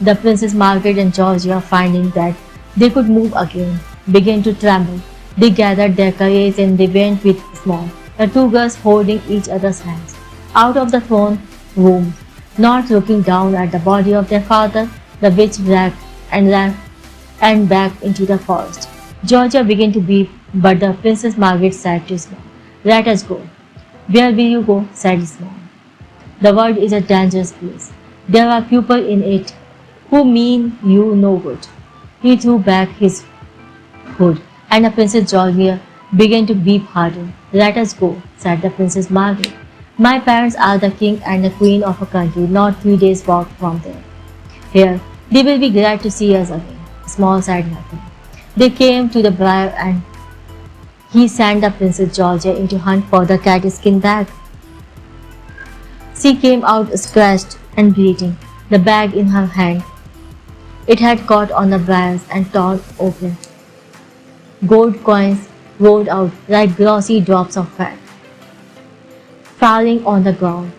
The Princess Margaret and Georgia, finding that they could move again, began to tremble. They gathered their courage and they went with Small, the two girls holding each other's hands, out of the throne room, not looking down at the body of their father. The witch ran and back into the forest. Georgia began to weep, but the Princess Margaret said to Small, "Let us go." "Where will you go?" said Small. "The world is a dangerous place. There are people in it who mean you no good." He threw back his hood, and the Princess Georgia began to weep harder. "Let us go," said the Princess Margaret. "My parents are the king and the queen of a country not 3 days' walk from there. Here, they will be glad to see us again." Small said nothing. They came to the briar and he sent the Princess Georgia in to hunt for the catskin bag. She came out scratched and bleeding, the bag in her hand. It had caught on the briars and torn open. Gold coins rolled out like glossy drops of fat, falling on the ground.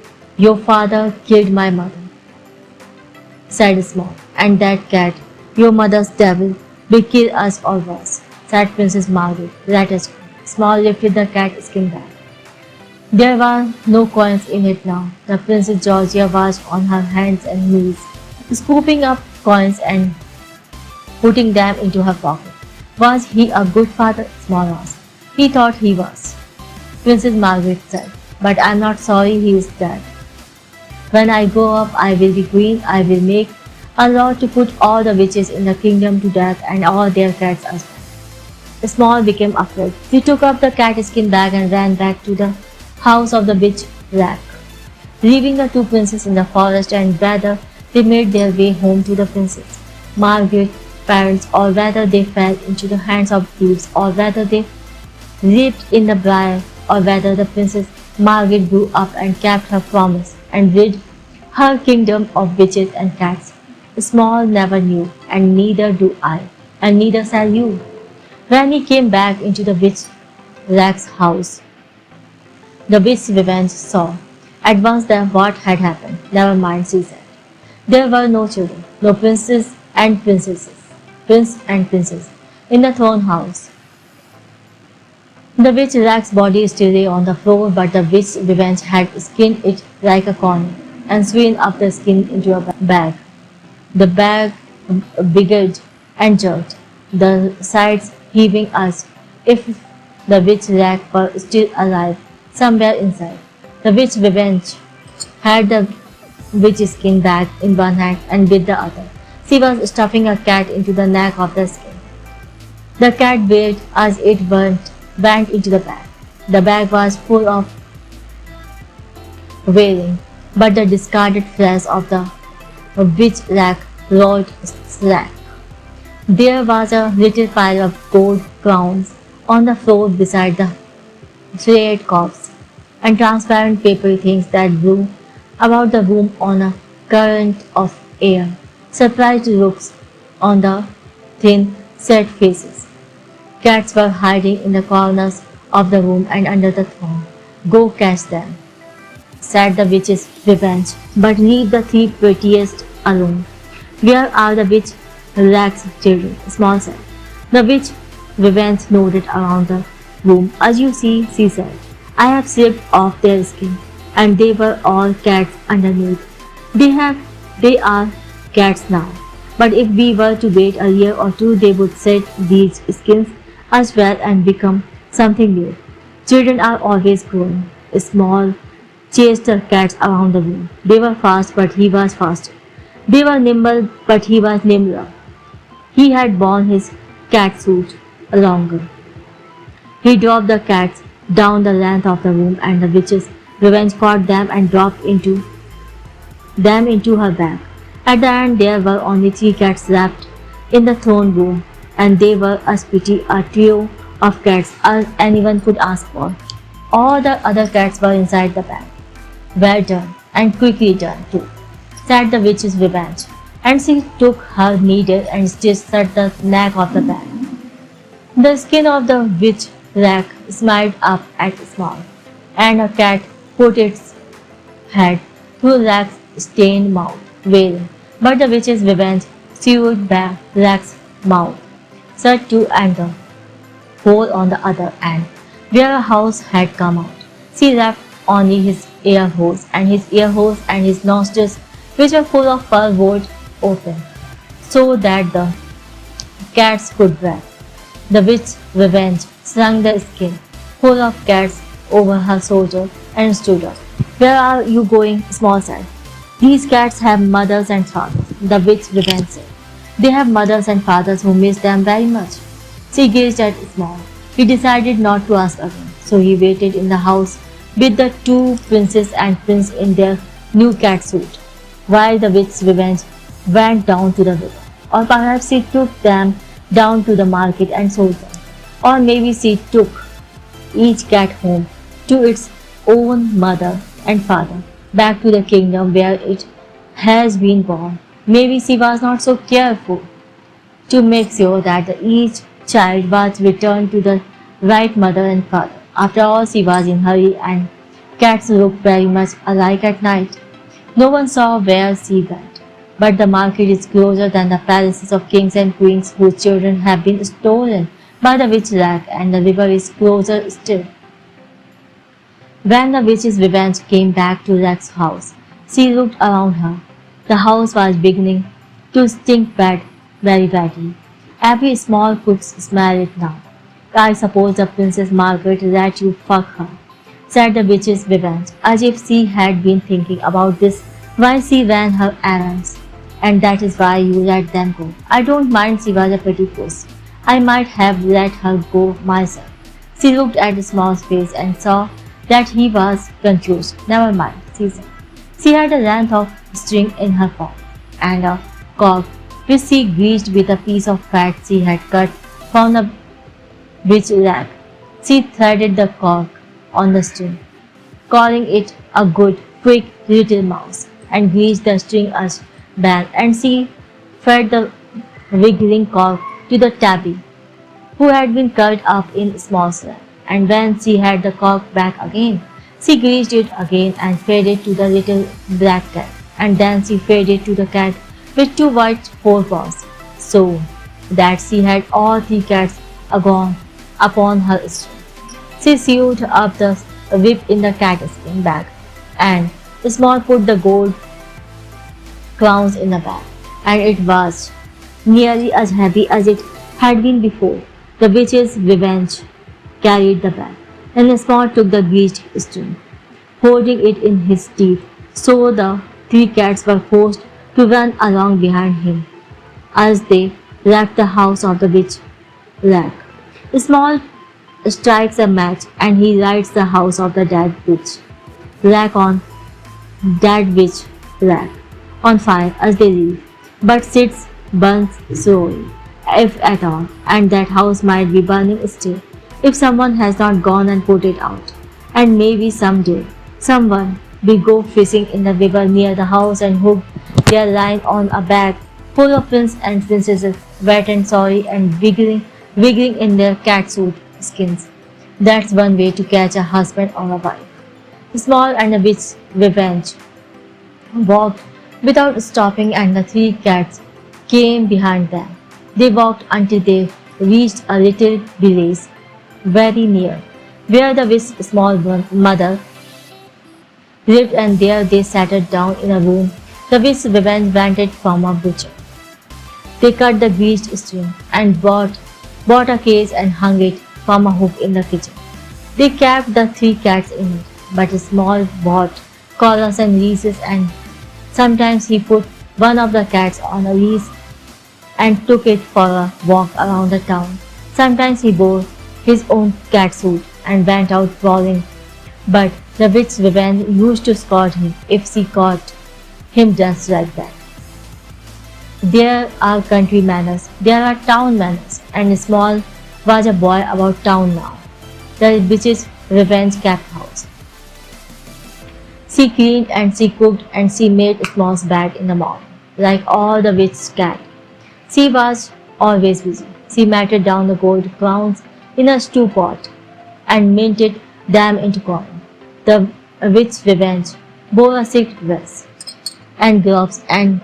"Your father killed my mother," said Small, "and that cat, your mother's devil, will kill us or worse," said Princess Margaret. "Let us go." Small lifted the catskin bag. There were no coins in it now. The Princess Georgia was on her hands and knees, scooping up coins and putting them into her pocket. "Was he a good father?" Small asked. "He thought he was," Princess Margaret said, "but I'm not sorry he is dead. When I grow up, I will be queen. I will make a law to put all the witches in the kingdom to death and all their cats as well." Small became afraid. He took up the catskin bag and ran back to the house of the witch Rack, leaving the two princes in the forest, and whether they made their way home to the Princess Margaret's parents, or whether they fell into the hands of thieves, or whether they lived in the briar, or whether the Princess Margaret grew up and kept her promise and rid her kingdom of witches and cats, Small never knew, and neither do I, and neither shall you. When he came back into the witch Rack's house, the witch Revenge saw at once that what had happened. "Never mind," she said. There were no children, no prince and princess, in the throne house. The witch Rack's body still lay on the floor, but the witch Revenge had skinned it like a corn and sewn up the skin into a bag. The bag wiggled and jerked, the sides heaving as if the witch Rack were still alive somewhere inside. The witch Revenge had the witch skin bag in one hand and with the other, she was stuffing a cat into the neck of the skin. The cat wailed as it went into the bag. The bag was full of wailing, but the discarded flesh of the witch Rack rolled slack. There was a little pile of gold crowns on the floor beside the flayed corpse, and transparent papery things that blew about the room on a current of air. Surprised looks on the thin, set faces. Cats were hiding in the corners of the room and under the throne. "Go catch them," said the witch's Revenge, "but leave the three prettiest alone." "Where are the witch Rack's children?" Small said. The witch Revenge nodded around the room. "As you see," she said, I have stripped off their skin, and they were all cats underneath. They are cats now. But if we were to wait a year or two, they would shed these skins as well and become something new. Children are always growing. Small chased the cats around the room. They were fast, but he was faster. They were nimble, but he was nimbler. He had worn his cat suit longer. He dropped the cats down the length of the room, and the witch's revenge caught them and dropped them into her bag. At the end, there were only 3 cats left in the throne room, and they were as pretty a trio of cats as anyone could ask for. All the other cats were inside the bag. Well done, and quickly done too, said the witch's revenge, and she took her needle and stitched at the neck of the bag. The skin of the witch rat smiled up at Small, and a cat put its head through Rack's stained mouth, wailing. But the witch's revenge sewed back Rack's mouth, shut too, and the hole on the other end, where a house had come out. She left only his ear holes, and his nostrils, which were full of pearl, would open, so that the cats could breathe. The witch's revenge slung the skin full of cats over her shoulder and stood up. Where are you going? Small said. These cats have mothers and fathers, the witch revenge said. They have mothers and fathers who miss them very much. She gazed at Small. He decided not to ask again, so he waited in the house with the 2 princes and prince in their new cat suit, while the witch's revenge went down to the river. Or perhaps she took them down to the market and sold them. Or maybe she took each cat home to its own mother and father, back to the kingdom where it has been born. Maybe she was not so careful to make sure that each child was returned to the right mother and father. After all, she was in a hurry, and cats looked very much alike at night. No one saw where she went, but the market is closer than the palaces of kings and queens whose children have been stolen by the witch rat, and the river is closer still. When the witch's revenge came back to Rex's house, she looked around her. The house was beginning to stink bad, very badly. Every Small could smell it now. I suppose the Princess Margaret let you fuck her, said the witch's revenge, as if she had been thinking about this while she ran her errands. And that is why you let them go. I don't mind, she was a pretty puss. I might have let her go myself. She looked at Small's face and saw that he was confused. Never mind, she said. She had a length of string in her paw, and a cork which she greased with a piece of fat she had cut from the witch rat. She threaded the cork on the string, calling it a good, quick little mouse, and greased the string as well, and she fed the wriggling cork to the tabby, who had been curled up in small slab. And when she had the cork back again, she greased it again and fed it to the little black cat, and then she fed it to the cat with 2 white forepaws, so that she had all 3 cats upon her string. She sewed up the whip in the catskin bag, and Small put the gold crowns in the bag, and it was nearly as heavy as it had been before. The witch's revenge carried the bag, and Small took the greased string, holding it in his teeth, so the 3 cats were forced to run along behind him as they left the house of the witch rat. Small strikes a match, and he lights the house of the dead witch rat on fire as they leave, but sits burns slowly, if at all, and that house might be burning still if someone has not gone and put it out. And maybe someday someone will go fishing in the river near the house and hook their line on a bag full of princes and princesses, wet and sorry and wiggling in their catsuit skins. That's one way to catch a husband or a wife. Small and the witch's revenge walked without stopping, and the 3 cats came behind them. They walked until they reached a little village very near. where the witch's small mother lived, and there they sat down in a room. The witch's revenge wanted from a butcher. They cut the greased string and bought a cage and hung it from a hook in the kitchen. They kept the three cats in it, but Small bought collars and leashes, and sometimes he put one of the cats on a leash and took it for a walk around the town. Sometimes he wore his own cat suit and went out prowling, but the witch Vivian used to scold him if she caught him dressed like that. There are country manners, there are town manners, and Small was a boy about town now. The witch's revenge kept house. She cleaned and she cooked and she made Small's bed in the morning, like all the witch's cat. She was always busy. She melted down the gold crowns in a stew pot and minted them into coin. The witch's revenge bore a silk dress and gloves and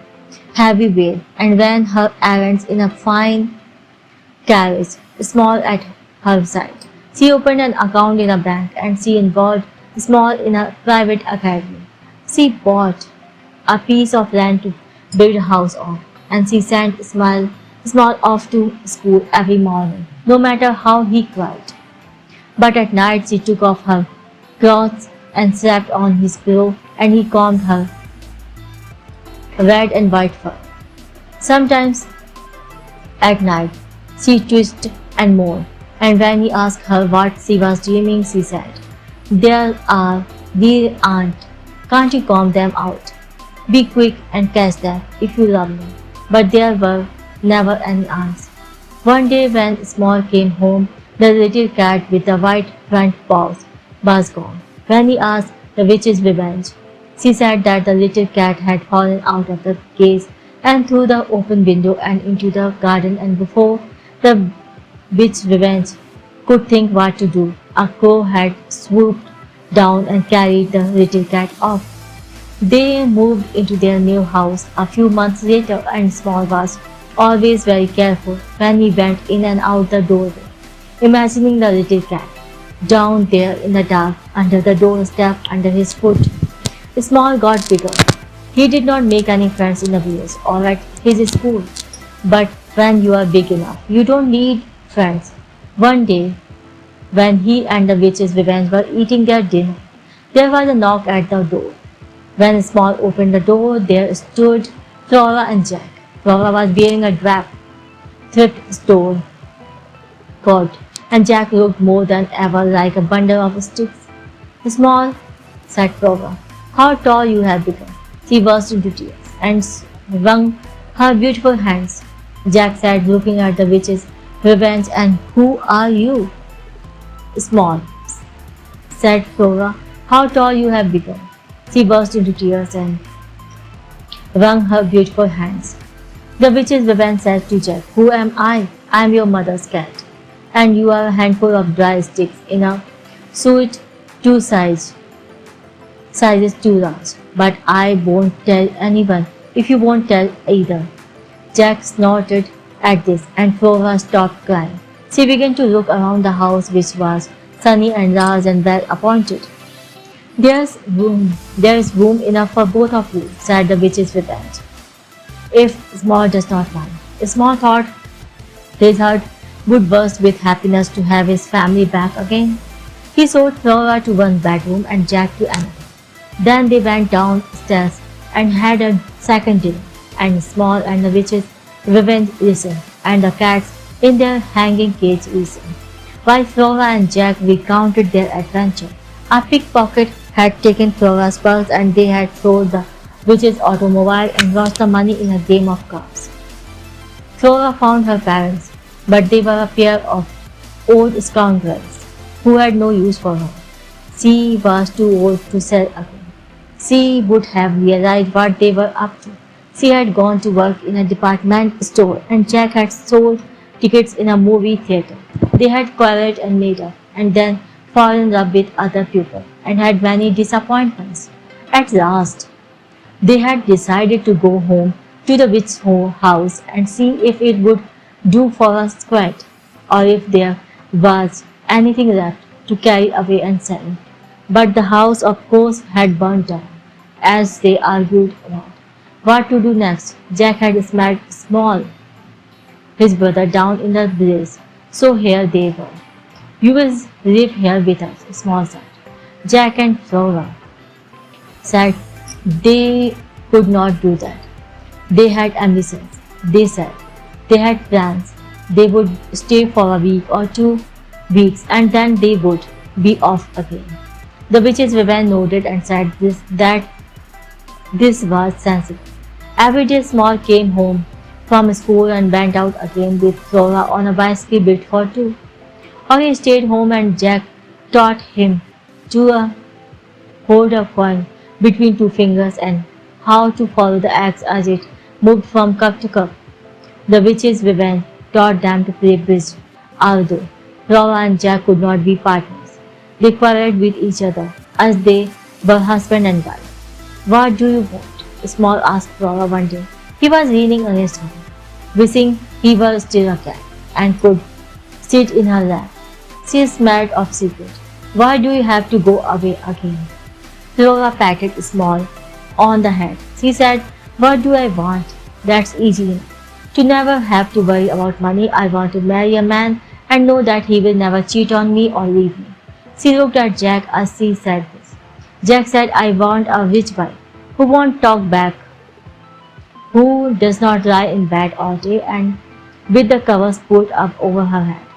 heavy veil, and ran her errands in a fine carriage, Small at her side. She opened an account in a bank and she enrolled Small in a private academy. She bought a piece of land to build a house on, and she sent Small off to school every morning, no matter how he cried. But at night she took off her clothes and slept on his pillow, and he combed her red and white fur. Sometimes at night she twisted and moaned, and when he asked her what she was dreaming, she said, "There are, dear aunt, can't you comb them out? Be quick and catch them if you love me." But there were never any ants. One day when Small came home, the little cat with the white front paws was gone. When he asked the witch's revenge, she said that the little cat had fallen out of the cage and through the open window and into the garden, and before the witch's revenge could think what to do, a crow had swooped down and carried the little cat off. They moved into their new house a few months later, and Small was always very careful when he went in and out the doorway, imagining the little cat down there in the dark under the doorstep under his foot. Small got bigger. He did not make any friends in the village or at his school. But when you are big enough, you don't need friends. One day, when he and the witch's revenge were eating their dinner, there was a knock at the door. When Small opened the door, there stood Flora and Jack. Flora was wearing a drab thrift store coat, and Jack looked more than ever like a bundle of sticks. "Small," said Flora, "how tall you have become." She burst into tears and wrung her beautiful hands. Jack said, looking at the witch's revenge, "And who are you?" "Small," said Flora, "how tall you have become." She burst into tears and wrung her beautiful hands. The witch's revenge said to Jack, "Who am I? I am your mother's cat, and you are a handful of dry sticks in a suit sizes too large. But I won't tell anyone if you won't tell either." Jack snorted at this, and Flora stopped crying. She began to look around the house, which was sunny and large and well appointed. There is room enough for both of you," said the witch's revenge, "if Small does not mind." Small thought his heart would burst with happiness to have his family back again. He showed Flora to one bedroom and Jack to another. Then they went downstairs and had a second dinner, and Small and the witch's revenge listened, and the cats in their hanging cage listened, while Flora and Jack recounted their adventure. A pickpocket had taken Flora's purse, and they had sold the witch's automobile and lost the money in a game of cards. Flora found her parents, but they were a pair of old scoundrels who had no use for her. She was too old to sell again. She would have realized what they were up to. She had gone to work in a department store, and Jack had sold tickets in a movie theater. They had quarreled and made up, and then fallen in love with other people, and had many disappointments. At last, they had decided to go home to the witch's house and see if it would do for a squat, or if there was anything left to carry away and sell. But the house, of course, had burnt down, as they argued about what to do next. Jack had smelled small, his brother, down in the blaze, so here they were. You will live here with us, Small said. Jack and Flora said they could not do that. They had ambitions, they said. They had plans. They would stay for a week or 2 weeks and then they would be off again. The witch's woman nodded and said that this was sensible. Every day Small came home from school and went out again with Flora on a bicycle built for two. Or he stayed home and Jack taught him to hold a coin between two fingers and how to follow the axe as it moved from cup to cup. The witches' women taught them to play bridge, although Flora and Jack could not be partners. They quarreled with each other as they were husband and wife. What do you want? Small asked Flora one day. He was leaning against her, wishing he were still a cat and could sit in her lap. She smelled of secret. Why do you have to go away again? Flora patted Small on the head. She said, what do I want? That's easy enough. To never have to worry about money, I want to marry a man and know that he will never cheat on me or leave me. She looked at Jack as she said this. Jack said, I want a rich wife who won't talk back, who does not lie in bed all day and with the covers pulled up over her head,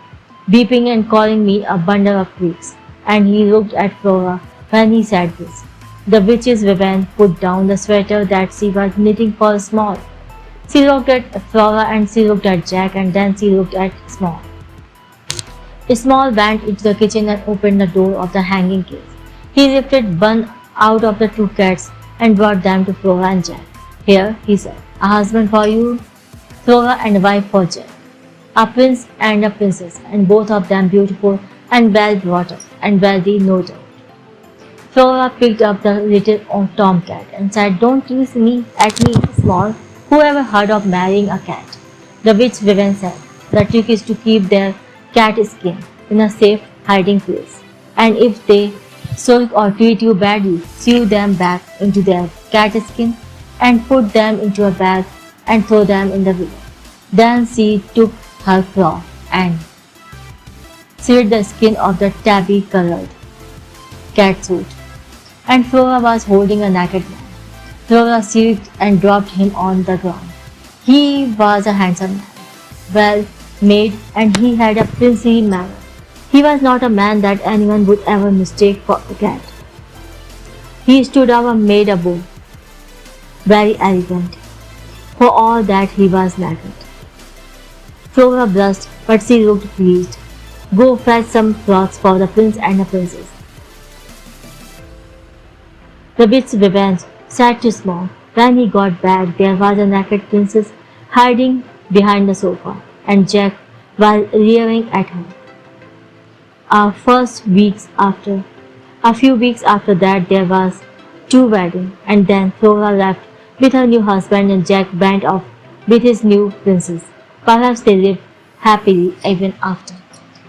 beeping and calling me a bundle of creeps. And he looked at Flora when he said this. The witch's woman put down the sweater that she was knitting for Small. She looked at Flora and she looked at Jack and then she looked at Small. Small went into the kitchen and opened the door of the hanging case. He lifted one out of the two cats and brought them to Flora and Jack. Here, he said, a husband for you, Flora, and a wife for Jack. A prince and a princess, and both of them beautiful and well brought up and wealthy, no doubt. Flora picked up the little tomcat and said, don't tease me at me, Small. Who ever heard of marrying a cat? The witch women said, the trick is to keep their cat skin in a safe hiding place. And if they sulk or treat you badly, sew them back into their cat skin and put them into a bag and throw them in the river. Then she took her claw and slit the skin of the tabby-colored cat suit. And Flora was holding a naked man. Flora shrieked and dropped him on the ground. He was a handsome man, well made, and he had a princely manner. He was not a man that anyone would ever mistake for a cat. He stood up and made a bow, very elegant, for all that he was naked. Flora blushed, but she looked pleased. Go fetch some clothes for the prince and the princess. The witch revenge said to Small. When he got back, there was a naked princess hiding behind the sofa, and Jack was leering at her. A few weeks after that, there was two weddings, and then Flora left with her new husband and Jack went off with his new princess. Perhaps they lived happily even after.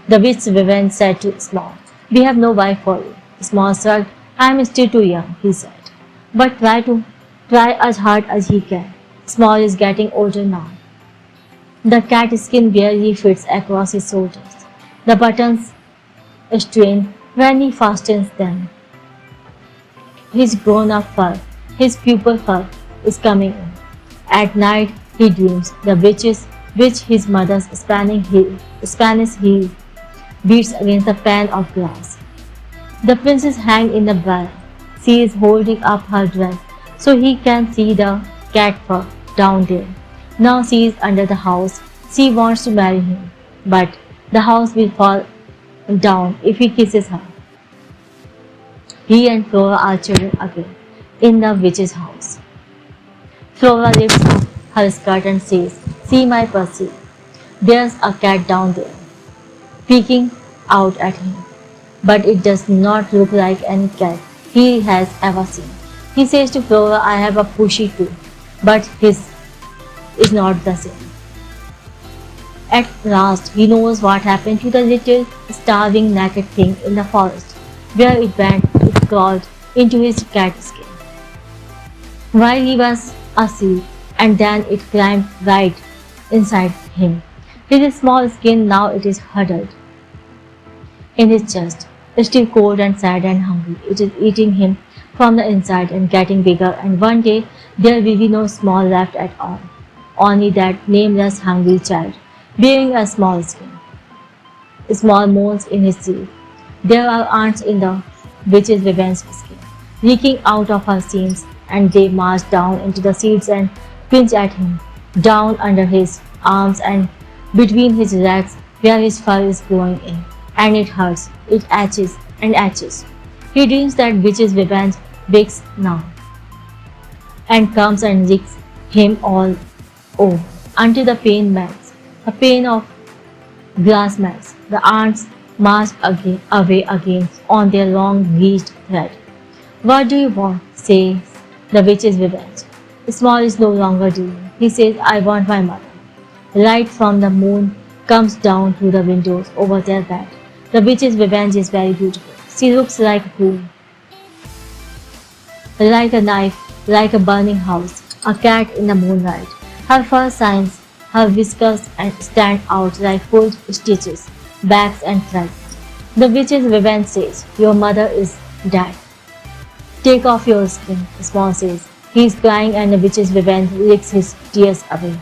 The witch woman said to Small, we have no wife for you. Small shrugged. I am still too young, he said. But try as hard as he can. Small is getting older now. The cat skin barely fits across his shoulders. The buttons strain when he fastens them. His grown-up fur, his pupil fur, is coming in. At night he dreams the witches which his mother's Spanish heel beats against a pane of glass. The princess hangs in the barrel. She is holding up her dress so he can see the cat fur down there. Now she is under the house. She wants to marry him, but the house will fall down if he kisses her. He and Flora are children again in the witch's house. Flora lifts up her skirt and says, see my Percy. There's a cat down there, peeking out at him. But it does not look like any cat he has ever seen. He says to Flora, I have a pushy too, but his is not the same. At last, he knows what happened to the little starving naked thing in the forest, where it went, it crawled into his cat skin while he was asleep, and then it climbed right inside him. His small skin now it is huddled in his chest, still cold and sad and hungry. It is eating him from the inside and getting bigger, and one day there will be no small left at all, only that nameless hungry child, bearing a small skin. Small moans in his sleep. There are ants in the witch's revenge skin, leaking out of her seams, and they march down into the seeds and pinch at him, down under his arms and between his legs where his fur is growing in, and it hurts, it itches and itches. He dreams that witch's revenge wakes now, and comes and licks him all over, until the pain melts, the pain of grass melts. The ants march away again on their long greased thread. What do you want? Says the witch's revenge. Small is no longer dreaming. He says, I want my mother. Light from the moon comes down through the windows over their bed. The witch's revenge is very beautiful. She looks like a queen, like a knife, like a burning house, a cat in the moonlight. Her fur shines, her whiskers stand out like pulled stitches, bags and threads. The witch's revenge says, your mother is dead. Take off your skin, Small says. He is crying, and the witch's revenge licks his tears away.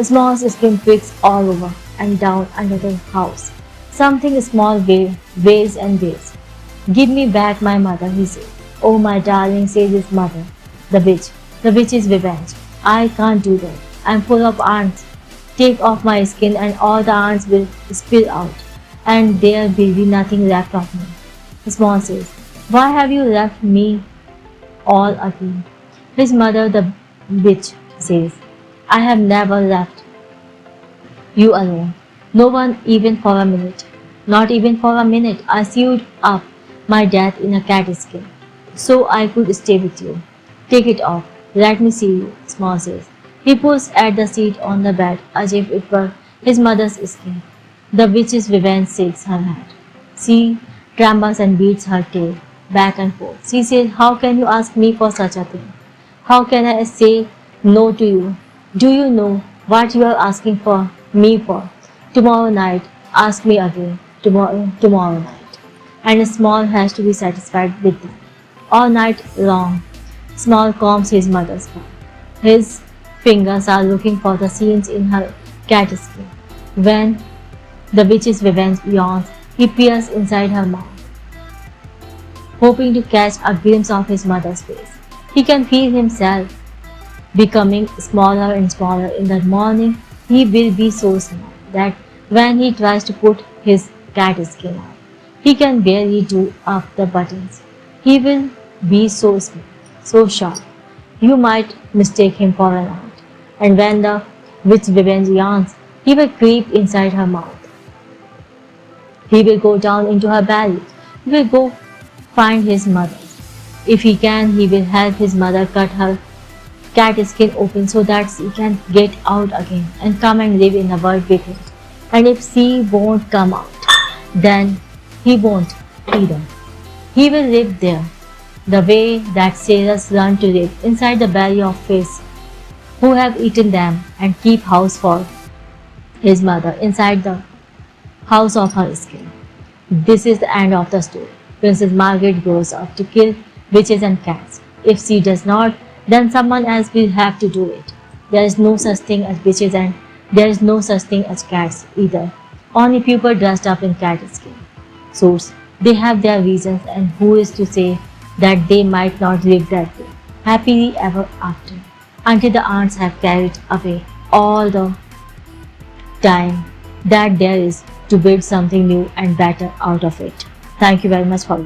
Small's skin pricks all over and down under the house. Something small wails and wails. Give me back my mother, he says. Oh, my darling, says his mother, the witch. The witch's revenge. I can't do that. I'm full of ants. Take off my skin and all the ants will spill out, and there will be nothing left of me. Small says, why have you left me all again? His mother, the witch, says, I have never left you alone. No one, even for a minute. Not even for a minute. I sewed up my death in a cat skin, so I could stay with you. Take it off. Let me see you, Small says. He pulls at the seat on the bed as if it were his mother's skin. The witch's revenge shakes her head. She trembles and beats her tail back and forth. She says, how can you ask me for such a thing? How can I say no to you? Do you know what you are asking for me for? Tomorrow night, ask me again. Tomorrow night. And Small has to be satisfied with that. All night long, Small combs his mother's fur. His fingers are looking for the seams in her cat skin. When the witch's revenge yawns, he peers inside her mouth, hoping to catch a glimpse of his mother's face. He can feel himself becoming smaller and smaller. In the morning, he will be so small that when he tries to put his cat skin on, he can barely do up the buttons. He will be so small, so sharp, you might mistake him for an ant. And when the witch's revenge yawns, he will creep inside her mouth. He will go down into her belly. He will go find his mother. If he can, he will help his mother cut her cat skin open so that she can get out again and come and live in the world with it. And if she won't come out, then he won't either. He will live there, the way that sailors learn to live inside the belly of fish who have eaten them, and keep house for his mother inside the house of her skin. This is the end of the story. Princess Margaret grows up to kill witches and cats. If she does not, then someone else will have to do it. There is no such thing as witches, and there is no such thing as cats either. Only people dressed up in cat skin. Source: they have their reasons, and who is to say that they might not live that way, happily ever after, until the ants have carried away all the time that there is to build something new and better out of it. Thank you very much for